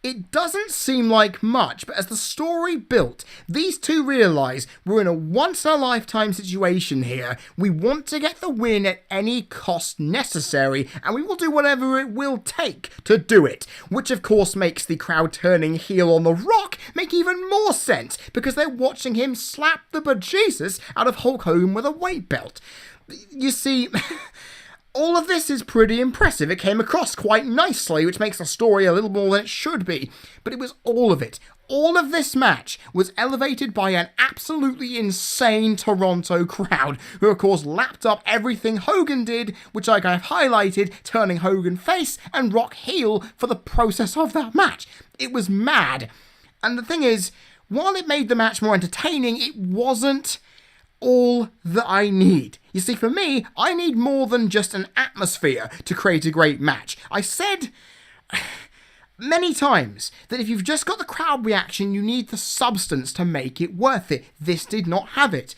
It doesn't seem like much, but as the story built, these two realise we're in a once-in-a-lifetime situation here. We want to get the win at any cost necessary, and we will do whatever it will take to do it. Which, of course, makes the crowd turning heel on The Rock make even more sense, because they're watching him slap the bejesus out of Hulk Hogan with a weight belt. You see... all of this is pretty impressive. It came across quite nicely, which makes the story a little more than it should be. But it was all of it. All of this match was elevated by an absolutely insane Toronto crowd, who of course lapped up everything Hogan did, which like I've highlighted, turning Hogan face and Rock heel for the process of that match. It was mad. And the thing is, while it made the match more entertaining, it wasn't all that I need. You see, for me, I need more than just an atmosphere to create a great match. I said many times that if you've just got the crowd reaction, you need the substance to make it worth it. This did not have it.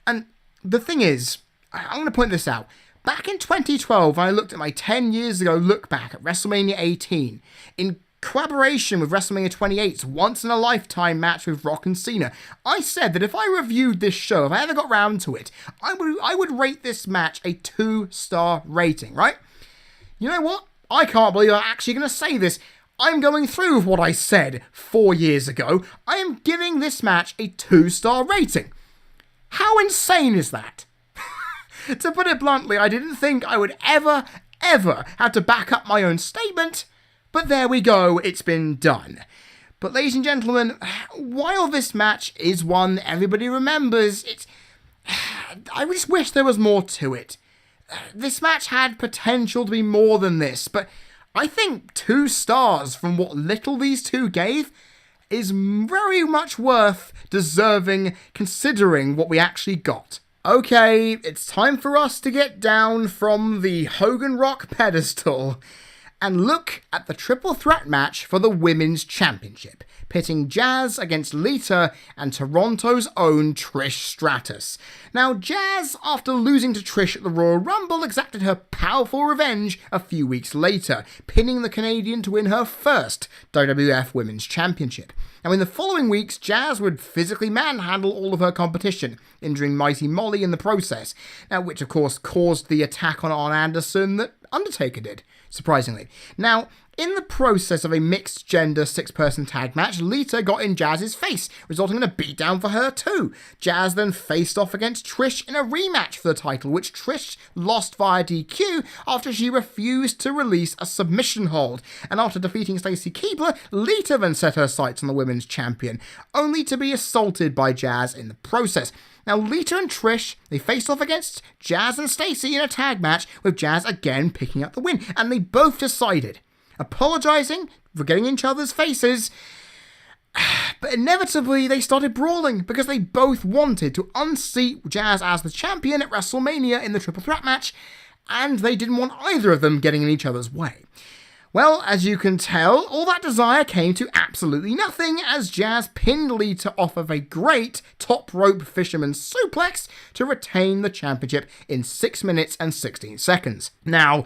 And the thing is, I'm going to point this out. Back in 2012, I looked at my 10 years ago look back at WrestleMania 18 in collaboration with WrestleMania 28's once-in-a-lifetime match with Rock and Cena. I said that if I reviewed this show, if I ever got round to it, I would rate this match a 2-star rating, right? You know what? I can't believe I'm actually going to say this. I'm going through with what I said 4 years ago. I am giving this match a 2-star rating. How insane is that? To put it bluntly, I didn't think I would ever have to back up my own statement, but there we go, it's been done. But ladies and gentlemen, while this match is one everybody remembers, I just wish there was more to it. This match had potential to be more than this, but I think 2 stars from what little these two gave is very much worth deserving considering what we actually got. Okay, it's time for us to get down from the Hogan Rock pedestal and look at the triple threat match for the Women's Championship, pitting Jazz against Lita and Toronto's own Trish Stratus. Now, Jazz, after losing to Trish at the Royal Rumble, exacted her powerful revenge a few weeks later, pinning the Canadian to win her first WWF Women's Championship. Now, in the following weeks, Jazz would physically manhandle all of her competition, injuring Mighty Molly in the process, now which of course caused the attack on Arn Anderson that Undertaker did, surprisingly. Now, in the process of a mixed-gender 6-person tag match, Lita got in Jazz's face, resulting in a beatdown for her too. Jazz then faced off against Trish in a rematch for the title, which Trish lost via DQ after she refused to release a submission hold. And after defeating Stacy Keibler, Lita then set her sights on the women's champion, only to be assaulted by Jazz in the process. Now, Lita and Trish, they faced off against Jazz and Stacy in a tag match, with Jazz again picking up the win, and they both decided, apologising for getting in each other's faces, but inevitably they started brawling because they both wanted to unseat Jazz as the champion at WrestleMania in the triple threat match, and they didn't want either of them getting in each other's way. Well, as you can tell, all that desire came to absolutely nothing as Jazz pinned Lita off of a great top rope fisherman suplex to retain the championship in 6 minutes and 16 seconds. Now,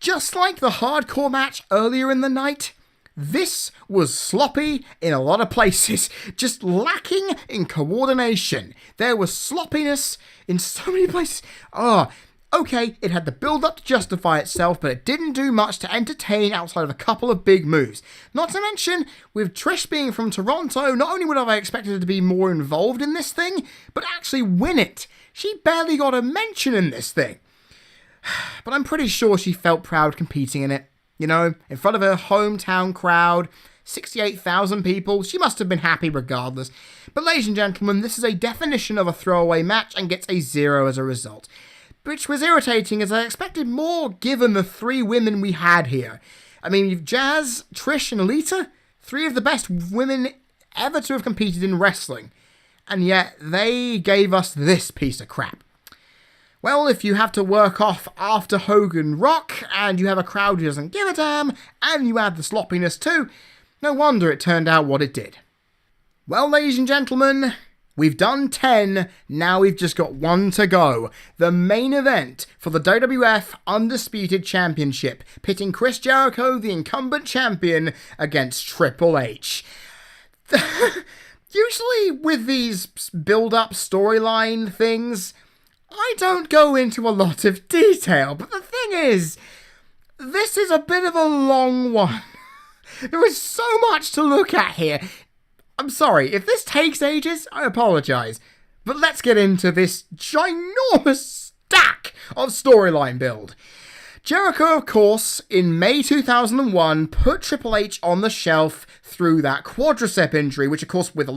just like the hardcore match earlier in the night, this was sloppy in a lot of places, just lacking in coordination. There was sloppiness in so many places. Okay, it had the build-up to justify itself, but it didn't do much to entertain outside of a couple of big moves. Not to mention, with Trish being from Toronto, not only would I have expected her to be more involved in this thing, but actually win it. She barely got a mention in this thing. But I'm pretty sure she felt proud competing in it. You know, in front of her hometown crowd, 68,000 people, she must have been happy regardless. But ladies and gentlemen, this is a definition of a throwaway match and gets a 0 as a result. Which was irritating as I expected more given the 3 women we had here. I mean, you've Jazz, Trish and Lita, 3 of the best women ever to have competed in wrestling. And yet they gave us this piece of crap. Well, if you have to work off after Hogan Rock, and you have a crowd who doesn't give a damn, and you add the sloppiness too, no wonder it turned out what it did. Well, ladies and gentlemen, we've done 10, now we've just got 1 to go. The main event for the WWF Undisputed Championship, pitting Chris Jericho, the incumbent champion, against Triple H. Usually with these build-up storyline things, I don't go into a lot of detail, but the thing is, this is a bit of a long one. There is so much to look at here. I'm sorry, if this takes ages, I apologise. But let's get into this ginormous stack of storyline build. Jericho, of course, in May 2001, put Triple H on the shelf through that quadricep injury, which, of course, with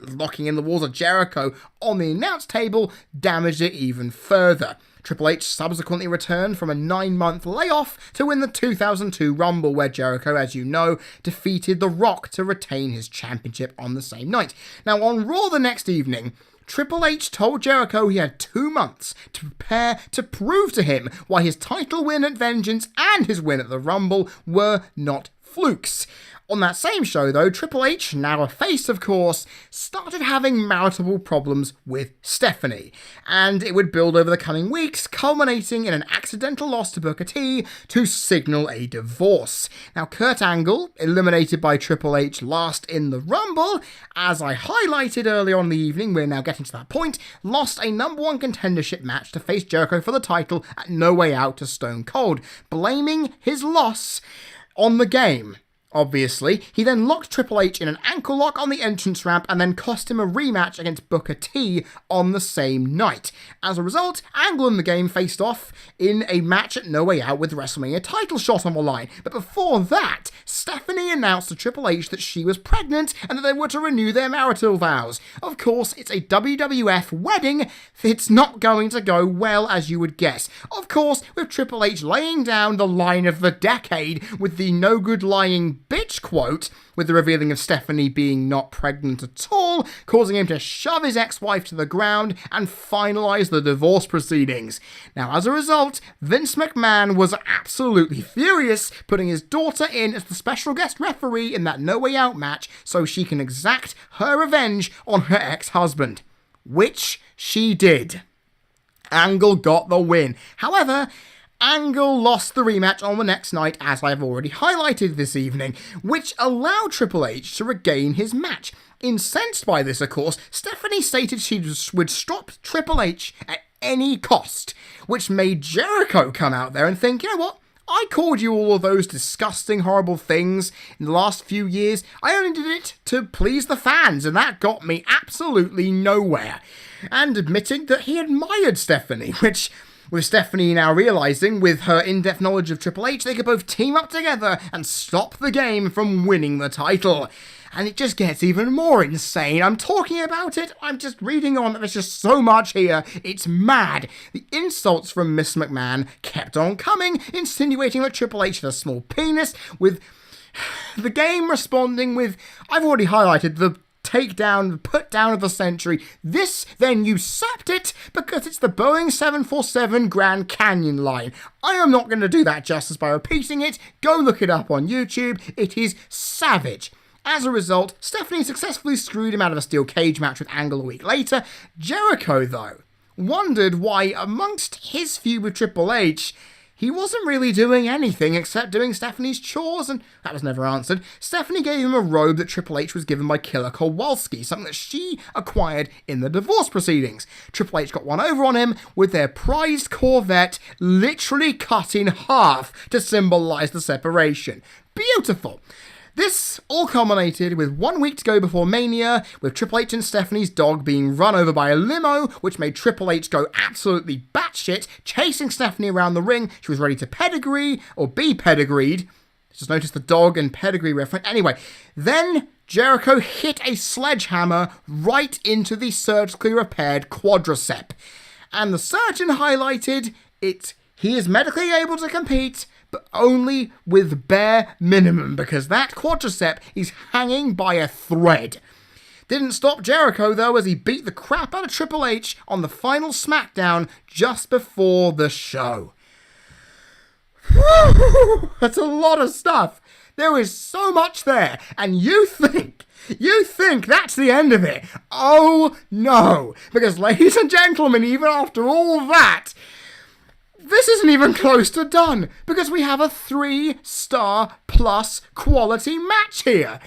locking in the walls of Jericho on the announce table, damaged it even further. Triple H subsequently returned from a 9-month layoff to win the 2002 Rumble, where Jericho, as you know, defeated The Rock to retain his championship on the same night. Now, on Raw the next evening, Triple H told Jericho he had 2 months to prepare to prove to him why his title win at Vengeance and his win at the Rumble were not flukes. On that same show, though, Triple H, now a face of course, started having marital problems with Stephanie, and it would build over the coming weeks, culminating in an accidental loss to Booker T to signal a divorce. Now, Kurt Angle, eliminated by Triple H last in the Rumble, as I highlighted earlier on in the evening, we're now getting to that point, lost a number one contendership match to face Jericho for the title at No Way Out to Stone Cold, blaming his loss on the game. Obviously, he then locked Triple H in an ankle lock on the entrance ramp and then cost him a rematch against Booker T on the same night. As a result, Angle and the game faced off in a match at No Way Out with the WrestleMania title shot on the line. But before that, Stephanie announced to Triple H that she was pregnant and that they were to renew their marital vows. Of course, it's a WWF wedding. It's not going to go well, as you would guess. Of course, with Triple H laying down the line of the decade with the no good lying bitch quote, with the revealing of Stephanie being not pregnant at all, causing him to shove his ex-wife to the ground and finalise the divorce proceedings. Now, as a result, Vince McMahon was absolutely furious, putting his daughter in as the special guest referee in that No Way Out match so she can exact her revenge on her ex-husband. Which she did. Angle got the win. However, Angle lost the rematch on the next night, as I've already highlighted this evening, which allowed Triple H to regain his match. Incensed by this, of course, Stephanie stated she would stop Triple H at any cost, which made Jericho come out there and think, you know what? I called you all of those disgusting, horrible things in the last few years. I only did it to please the fans, and that got me absolutely nowhere. And admitting that he admired Stephanie, which, with Stephanie now realising, with her in-depth knowledge of Triple H, they could both team up together and stop the game from winning the title. And it just gets even more insane. I'm talking about it, I'm just reading on, there's just so much here, it's mad. The insults from Miss McMahon kept on coming, insinuating that Triple H had a small penis, with the game responding with, I've already highlighted the takedown, the put down of the century. This then usurped it because it's the Boeing 747 Grand Canyon line. I am not going to do that justice by repeating it. Go look it up on YouTube. It is savage. As a result, Stephanie successfully screwed him out of a steel cage match with Angle a week later. Jericho, though, wondered why, amongst his feud with Triple H, he wasn't really doing anything except doing Stephanie's chores, and that was never answered. Stephanie gave him a robe that Triple H was given by Killer Kowalski, something that she acquired in the divorce proceedings. Triple H got one over on him with their prized Corvette literally cut in half to symbolise the separation. Beautiful. This all culminated with 1 week to go before Mania, with Triple H and Stephanie's dog being run over by a limo, which made Triple H go absolutely batshit, chasing Stephanie around the ring. She was ready to pedigree, or be pedigreed. Just notice the dog and pedigree reference. Anyway, then Jericho hit a sledgehammer right into the surgically repaired quadricep. And the surgeon highlighted he is medically able to compete, but only with bare minimum, because that quadricep is hanging by a thread. Didn't stop Jericho, though, as he beat the crap out of Triple H on the final SmackDown just before the show. Whew, that's a lot of stuff. There is so much there, and you think that's the end of it. Oh, no. Because, ladies and gentlemen, even after all that, this isn't even close to done, because we have a 3-star plus quality match here.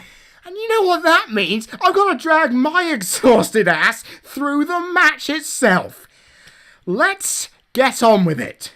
And you know what that means? I've got to drag my exhausted ass through the match itself. Let's get on with it.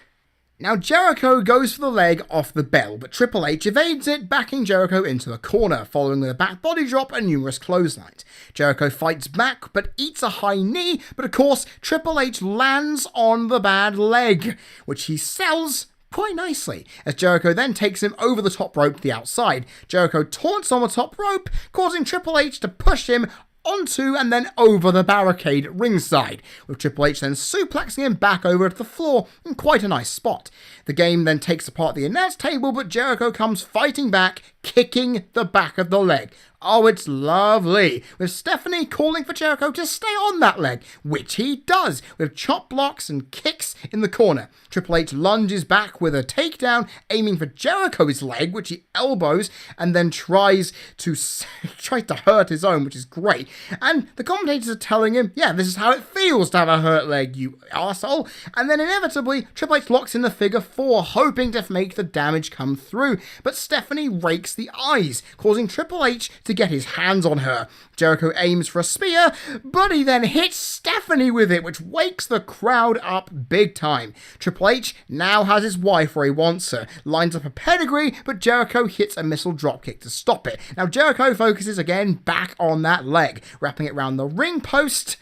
Now, Jericho goes for the leg off the bell, but Triple H evades it, backing Jericho into the corner, following with a back body drop and numerous clotheslines. Jericho fights back, but eats a high knee, but of course, Triple H lands on the bad leg, which he sells quite nicely, as Jericho then takes him over the top rope to the outside. Jericho taunts on the top rope, causing Triple H to push him onto and then over the barricade at ringside, with Triple H then suplexing him back over to the floor in quite a nice spot. The game then takes apart the announce table, but Jericho comes fighting back, kicking the back of the leg. Oh, it's lovely, with Stephanie calling for Jericho to stay on that leg, which he does, with chop blocks and kicks in the corner. Triple H lunges back with a takedown, aiming for Jericho's leg, which he elbows, and then tries to hurt his own, which is great. And the commentators are telling him, yeah, this is how it feels to have a hurt leg, you arsehole. And then inevitably, Triple H locks in the figure 4, hoping to make the damage come through. But Stephanie rakes the eyes, causing Triple H to get his hands on her. Jericho aims for a spear, but he then hits Stephanie with it, which wakes the crowd up big time. Triple H now has his wife where he wants her, lines up a pedigree, but Jericho hits a missile dropkick to stop it. Now Jericho focuses again back on that leg, wrapping it around the ring post.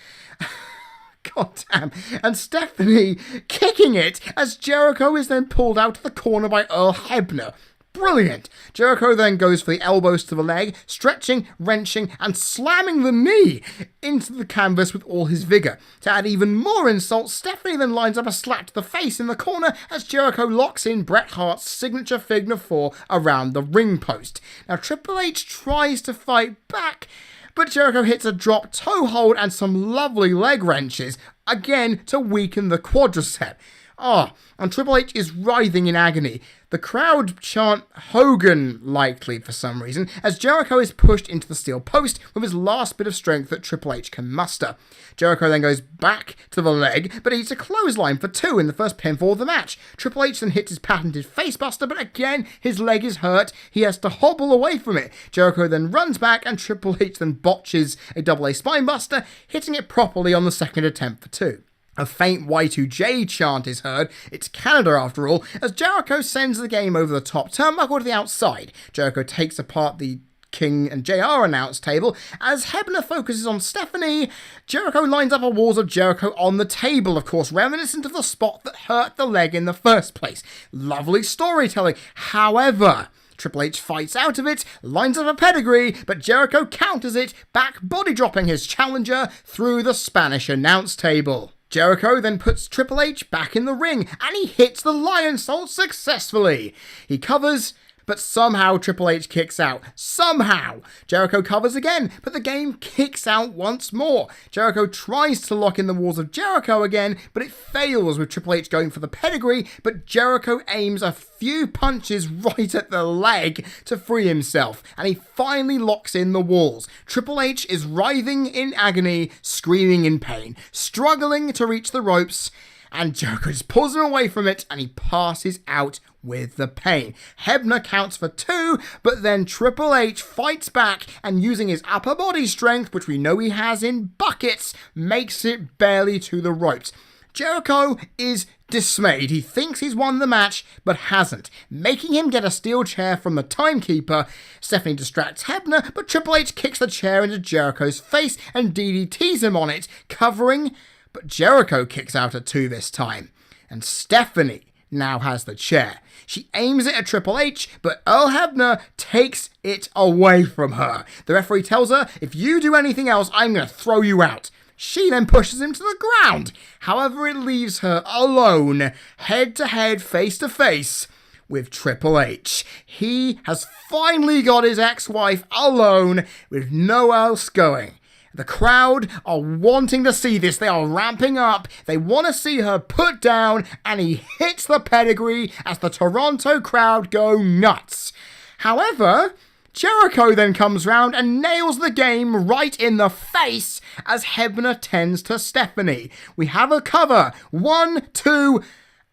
God damn. And Stephanie kicking it as Jericho is then pulled out to the corner by Earl Hebner. Brilliant! Jericho then goes for the elbows to the leg, stretching, wrenching, and slamming the knee into the canvas with all his vigour. To add even more insult, Stephanie then lines up a slap to the face in the corner as Jericho locks in Bret Hart's signature figure 4 around the ring post. Now Triple H tries to fight back, but Jericho hits a drop toe hold and some lovely leg wrenches, again to weaken the quadricep. And Triple H is writhing in agony. The crowd chant Hogan likely for some reason, as Jericho is pushed into the steel post with his last bit of strength that Triple H can muster. Jericho then goes back to the leg, but eats a clothesline for 2 in the first pinfall of the match. Triple H then hits his patented facebuster, but again, his leg is hurt. He has to hobble away from it. Jericho then runs back, and Triple H then botches a double A spinebuster, hitting it properly on the second attempt for 2. A faint Y2J chant is heard, it's Canada after all, as Jericho sends the game over the top turnbuckle to the outside. Jericho takes apart the King and JR announce table. As Hebner focuses on Stephanie, Jericho lines up a Walls of Jericho on the table, of course, reminiscent of the spot that hurt the leg in the first place. Lovely storytelling. However, Triple H fights out of it, lines up a pedigree, but Jericho counters it, back body dropping his challenger through the Spanish announce table. Jericho then puts Triple H back in the ring, and he hits the Lion Salt successfully. He covers, but somehow Triple H kicks out. Somehow! Jericho covers again, but the game kicks out once more. Jericho tries to lock in the Walls of Jericho again, but it fails with Triple H going for the pedigree, but Jericho aims a few punches right at the leg to free himself, and he finally locks in the walls. Triple H is writhing in agony, screaming in pain, struggling to reach the ropes, and Jericho just pulls him away from it, and he passes out with the pain. Hebner counts for 2, but then Triple H fights back, and using his upper body strength, which we know he has in buckets, makes it barely to the ropes. Jericho is dismayed. He thinks he's won the match, but hasn't, making him get a steel chair from the timekeeper. Stephanie distracts Hebner, but Triple H kicks the chair into Jericho's face and DDTs him on it, covering, but Jericho kicks out at 2 this time, and Stephanie now has the chair. She aims it at Triple H, but Earl Hebner takes it away from her. The referee tells her, if you do anything else, I'm going to throw you out. She then pushes him to the ground. However, it leaves her alone, head to head, face to face with Triple H. He has finally got his ex-wife alone with no else going. The crowd are wanting to see this. They are ramping up. They want to see her put down, and he hits the pedigree as the Toronto crowd go nuts. However, Jericho then comes round and nails the game right in the face as Hebner tends to Stephanie. We have a cover. 1, 2,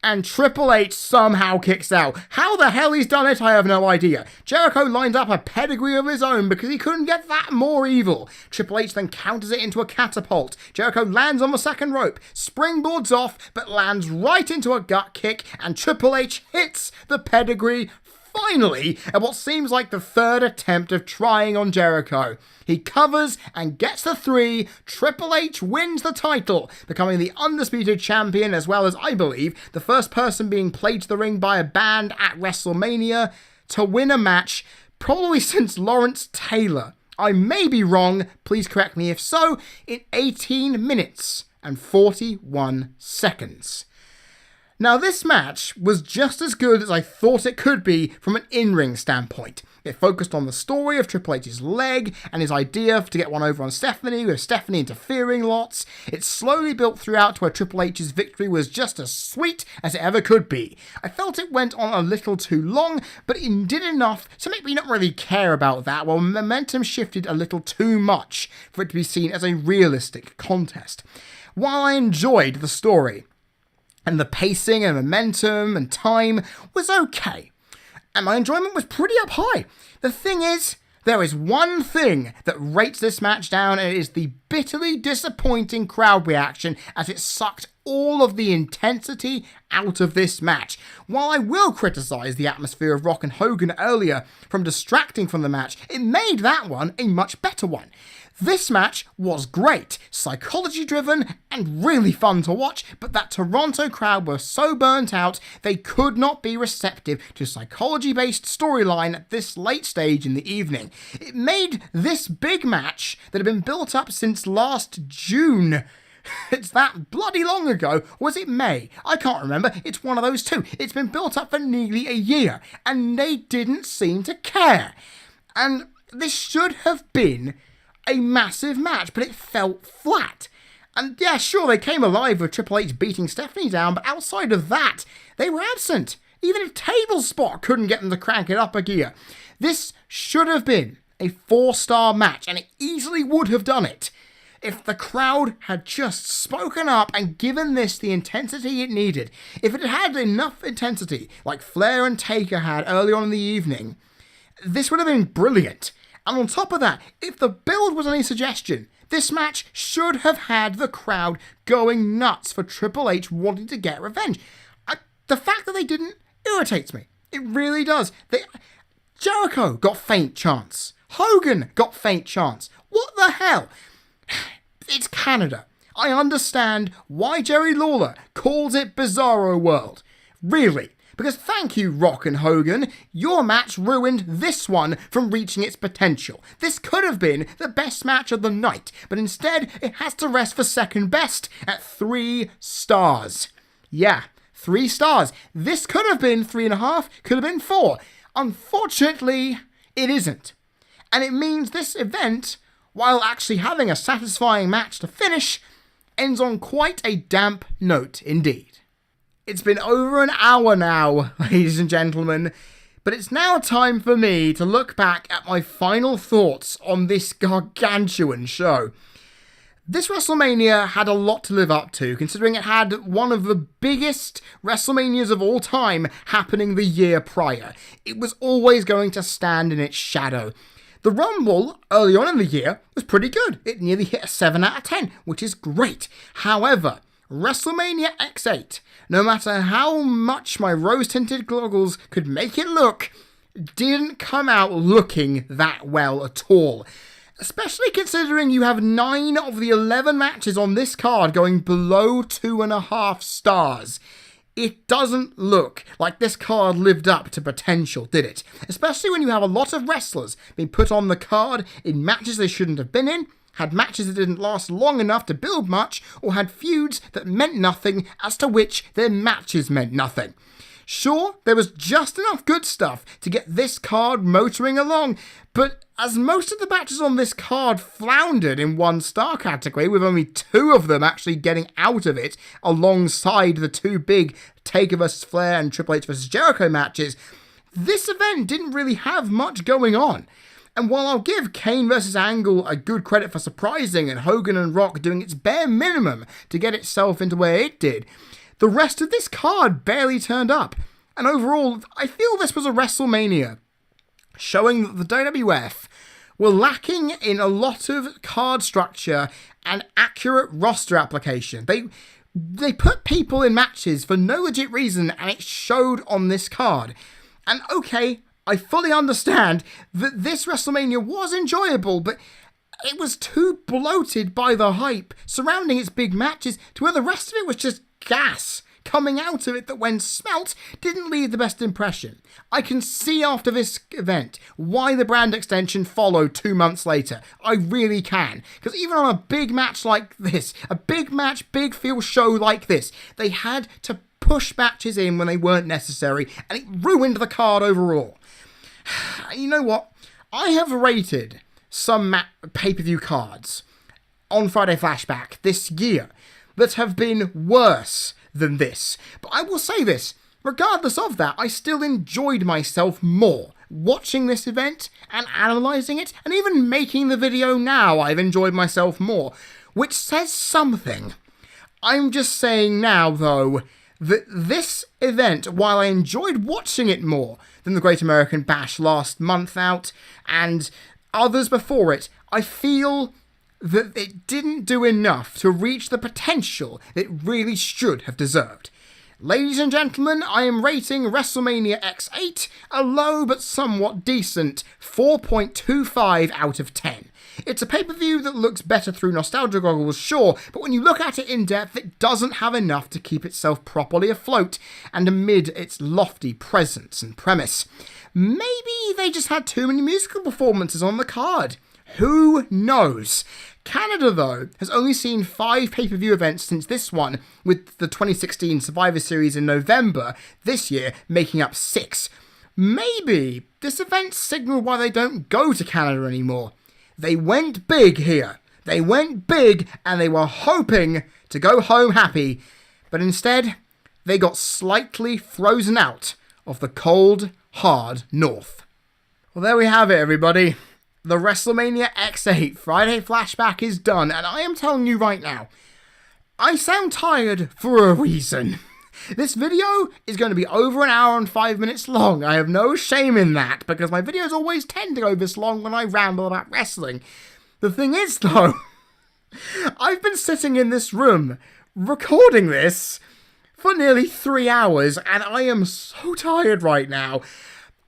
and Triple H somehow kicks out. How the hell he's done it, I have no idea. Jericho lines up a pedigree of his own because he couldn't get that more evil. Triple H then counters it into a catapult. Jericho lands on the second rope, springboards off, but lands right into a gut kick, and Triple H hits the pedigree finally at what seems like the third attempt of trying on Jericho. He covers and gets the 3. Triple H wins the title, becoming the undisputed champion, as well as, I believe, the first person being played to the ring by a band at WrestleMania to win a match, probably since Lawrence Taylor. I may be wrong, please correct me if so, in 18 minutes and 41 seconds. Now, this match was just as good as I thought it could be from an in-ring standpoint. It focused on the story of Triple H's leg and his idea to get one over on Stephanie, with Stephanie interfering lots. It slowly built throughout to where Triple H's victory was just as sweet as it ever could be. I felt it went on a little too long, but it did enough to make me not really care about that, while momentum shifted a little too much for it to be seen as a realistic contest. While I enjoyed the story, and the pacing and momentum and time was okay, and my enjoyment was pretty up high. The thing is, there is one thing that rates this match down, and it is the bitterly disappointing crowd reaction as it sucked all of the intensity out of this match. While I will criticise the atmosphere of Rock and Hogan earlier from distracting from the match, it made that one a much better one. This match was great, psychology-driven, and really fun to watch, but that Toronto crowd were so burnt out, they could not be receptive to psychology-based storyline at this late stage in the evening. It made this big match that had been built up since last June. It's that bloody long ago. Or was it May? I can't remember. It's one of those two. It's been built up for nearly a year, and they didn't seem to care. And this should have been a massive match, but it felt flat. And yeah, sure, they came alive with Triple H beating Stephanie down, but outside of that, they were absent. Even a table spot couldn't get them to crank it up a gear. This should have been a 4-star match, and it easily would have done it if the crowd had just spoken up and given this the intensity it needed. If it had enough intensity, like Flair and Taker had early on in the evening, this would have been brilliant. And on top of that, if the build was any suggestion, this match should have had the crowd going nuts for Triple H wanting to get revenge. The fact that they didn't irritates me. It really does. Jericho got faint chance. Hogan got faint chance. What the hell? It's Canada. I understand why Jerry Lawler calls it Bizarro World. Really. Because thank you, Rock and Hogan, your match ruined this one from reaching its potential. This could have been the best match of the night, but instead it has to rest for second best at 3 stars. Yeah, 3 stars. This could have been 3.5, could have been 4. Unfortunately, it isn't. And it means this event, while actually having a satisfying match to finish, ends on quite a damp note indeed. It's been over an hour now, ladies and gentlemen, but it's now time for me to look back at my final thoughts on this gargantuan show. This WrestleMania had a lot to live up to, considering it had one of the biggest WrestleManias of all time happening the year prior. It was always going to stand in its shadow. The Rumble, early on in the year, was pretty good. It nearly hit a 7 out of 10, which is great. However, WrestleMania X8, no matter how much my rose-tinted goggles could make it look, didn't come out looking that well at all. Especially considering you have 9 of the 11 matches on this card going below 2.5 stars. It doesn't look like this card lived up to potential, did it? Especially when you have a lot of wrestlers being put on the card in matches they shouldn't have been in, had matches that didn't last long enough to build much, or had feuds that meant nothing as to which their matches meant nothing. Sure, there was just enough good stuff to get this card motoring along, but as most of the matches on this card floundered in 1-star category, with only 2 of them actually getting out of it alongside the 2 big Taker vs. Flair and Triple H vs. Jericho matches, this event didn't really have much going on. And while I'll give Kane vs. Angle a good credit for surprising and Hogan and Rock doing its bare minimum to get itself into where it did, the rest of this card barely turned up. And overall, I feel this was a WrestleMania showing that the WWF were lacking in a lot of card structure and accurate roster application. They put people in matches for no legit reason, and it showed on this card. And okay, I fully understand that this WrestleMania was enjoyable, but it was too bloated by the hype surrounding its big matches to where the rest of it was just gas coming out of it that, when smelt, didn't leave the best impression. I can see after this event why the brand extension followed 2 months later. I really can. Because even on a big match like this, a big match, big feel show like this, they had to push matches in when they weren't necessary, and it ruined the card overall. you know what? I have rated some pay-per-view cards on Friday Flashback this year that have been worse than this. But I will say this, regardless of that, I still enjoyed myself more watching this event and analysing it, and even making the video now I've enjoyed myself more, which says something. I'm just saying now, though, that this event, while I enjoyed watching it more than the Great American Bash last month out, and others before it, I feel that it didn't do enough to reach the potential it really should have deserved. Ladies and gentlemen, I am rating WrestleMania X8 a low but somewhat decent 4.25 out of 10. It's a pay-per-view that looks better through nostalgia goggles, sure, but when you look at it in depth, it doesn't have enough to keep itself properly afloat and amid its lofty presence and premise. Maybe they just had too many musical performances on the card. Who knows? Canada, though, has only seen 5 pay-per-view events since this one, with the 2016 Survivor Series in November this year making up 6. Maybe this event signaled why they don't go to Canada anymore. They went big here. They went big and they were hoping to go home happy, but instead they got slightly frozen out of the cold, hard north. Well, there we have it, everybody. The WrestleMania X8 Friday Flashback is done, and I am telling you right now, I sound tired for a reason. This video is going to be over an hour and 5 minutes long. I have no shame in that, because my videos always tend to go this long when I ramble about wrestling. The thing is, though, I've been sitting in this room recording this for nearly 3 hours, and I am so tired right now.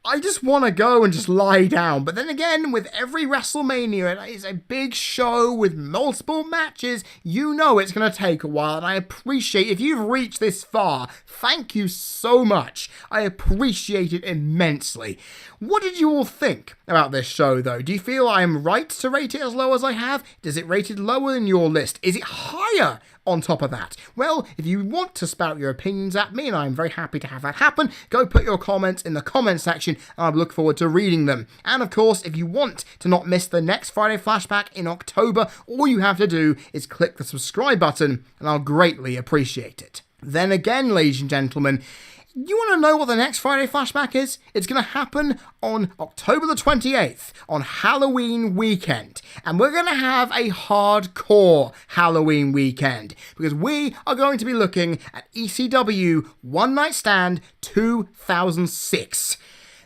I just want to go and just lie down. But then again, with every WrestleMania, it is a big show with multiple matches. You know it's going to take a while, and I appreciate if you've reached this far. Thank you so much. I appreciate it immensely. What did you all think about this show, though? Do you feel I am right to rate it as low as I have? Is it rated lower than your list? Is it higher on top of that? Well, if you want to spout your opinions at me, and I'm very happy to have that happen, go put your comments in the comment section, and I look forward to reading them. And of course, if you want to not miss the next Friday Flashback in October, all you have to do is click the subscribe button, and I'll greatly appreciate it. Then again, ladies and gentlemen, you want to know what the next Friday Flashback is? It's going to happen on October the 28th, on Halloween weekend. And we're going to have a hardcore Halloween weekend, because we are going to be looking at ECW One Night Stand 2006.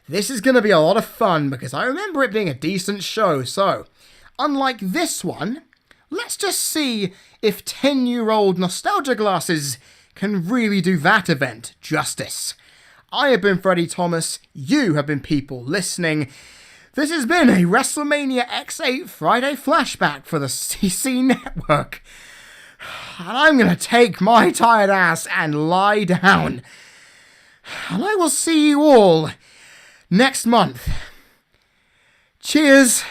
This is going to be a lot of fun, because I remember it being a decent show. So, unlike this one, let's just see if 10-year-old nostalgia glasses can really do that event justice. I have been Freddie Thomas, you have been people listening. This has been a WrestleMania X8 Friday Flashback for the CC Network. And I'm going to take my tired ass and lie down. And I will see you all next month. Cheers.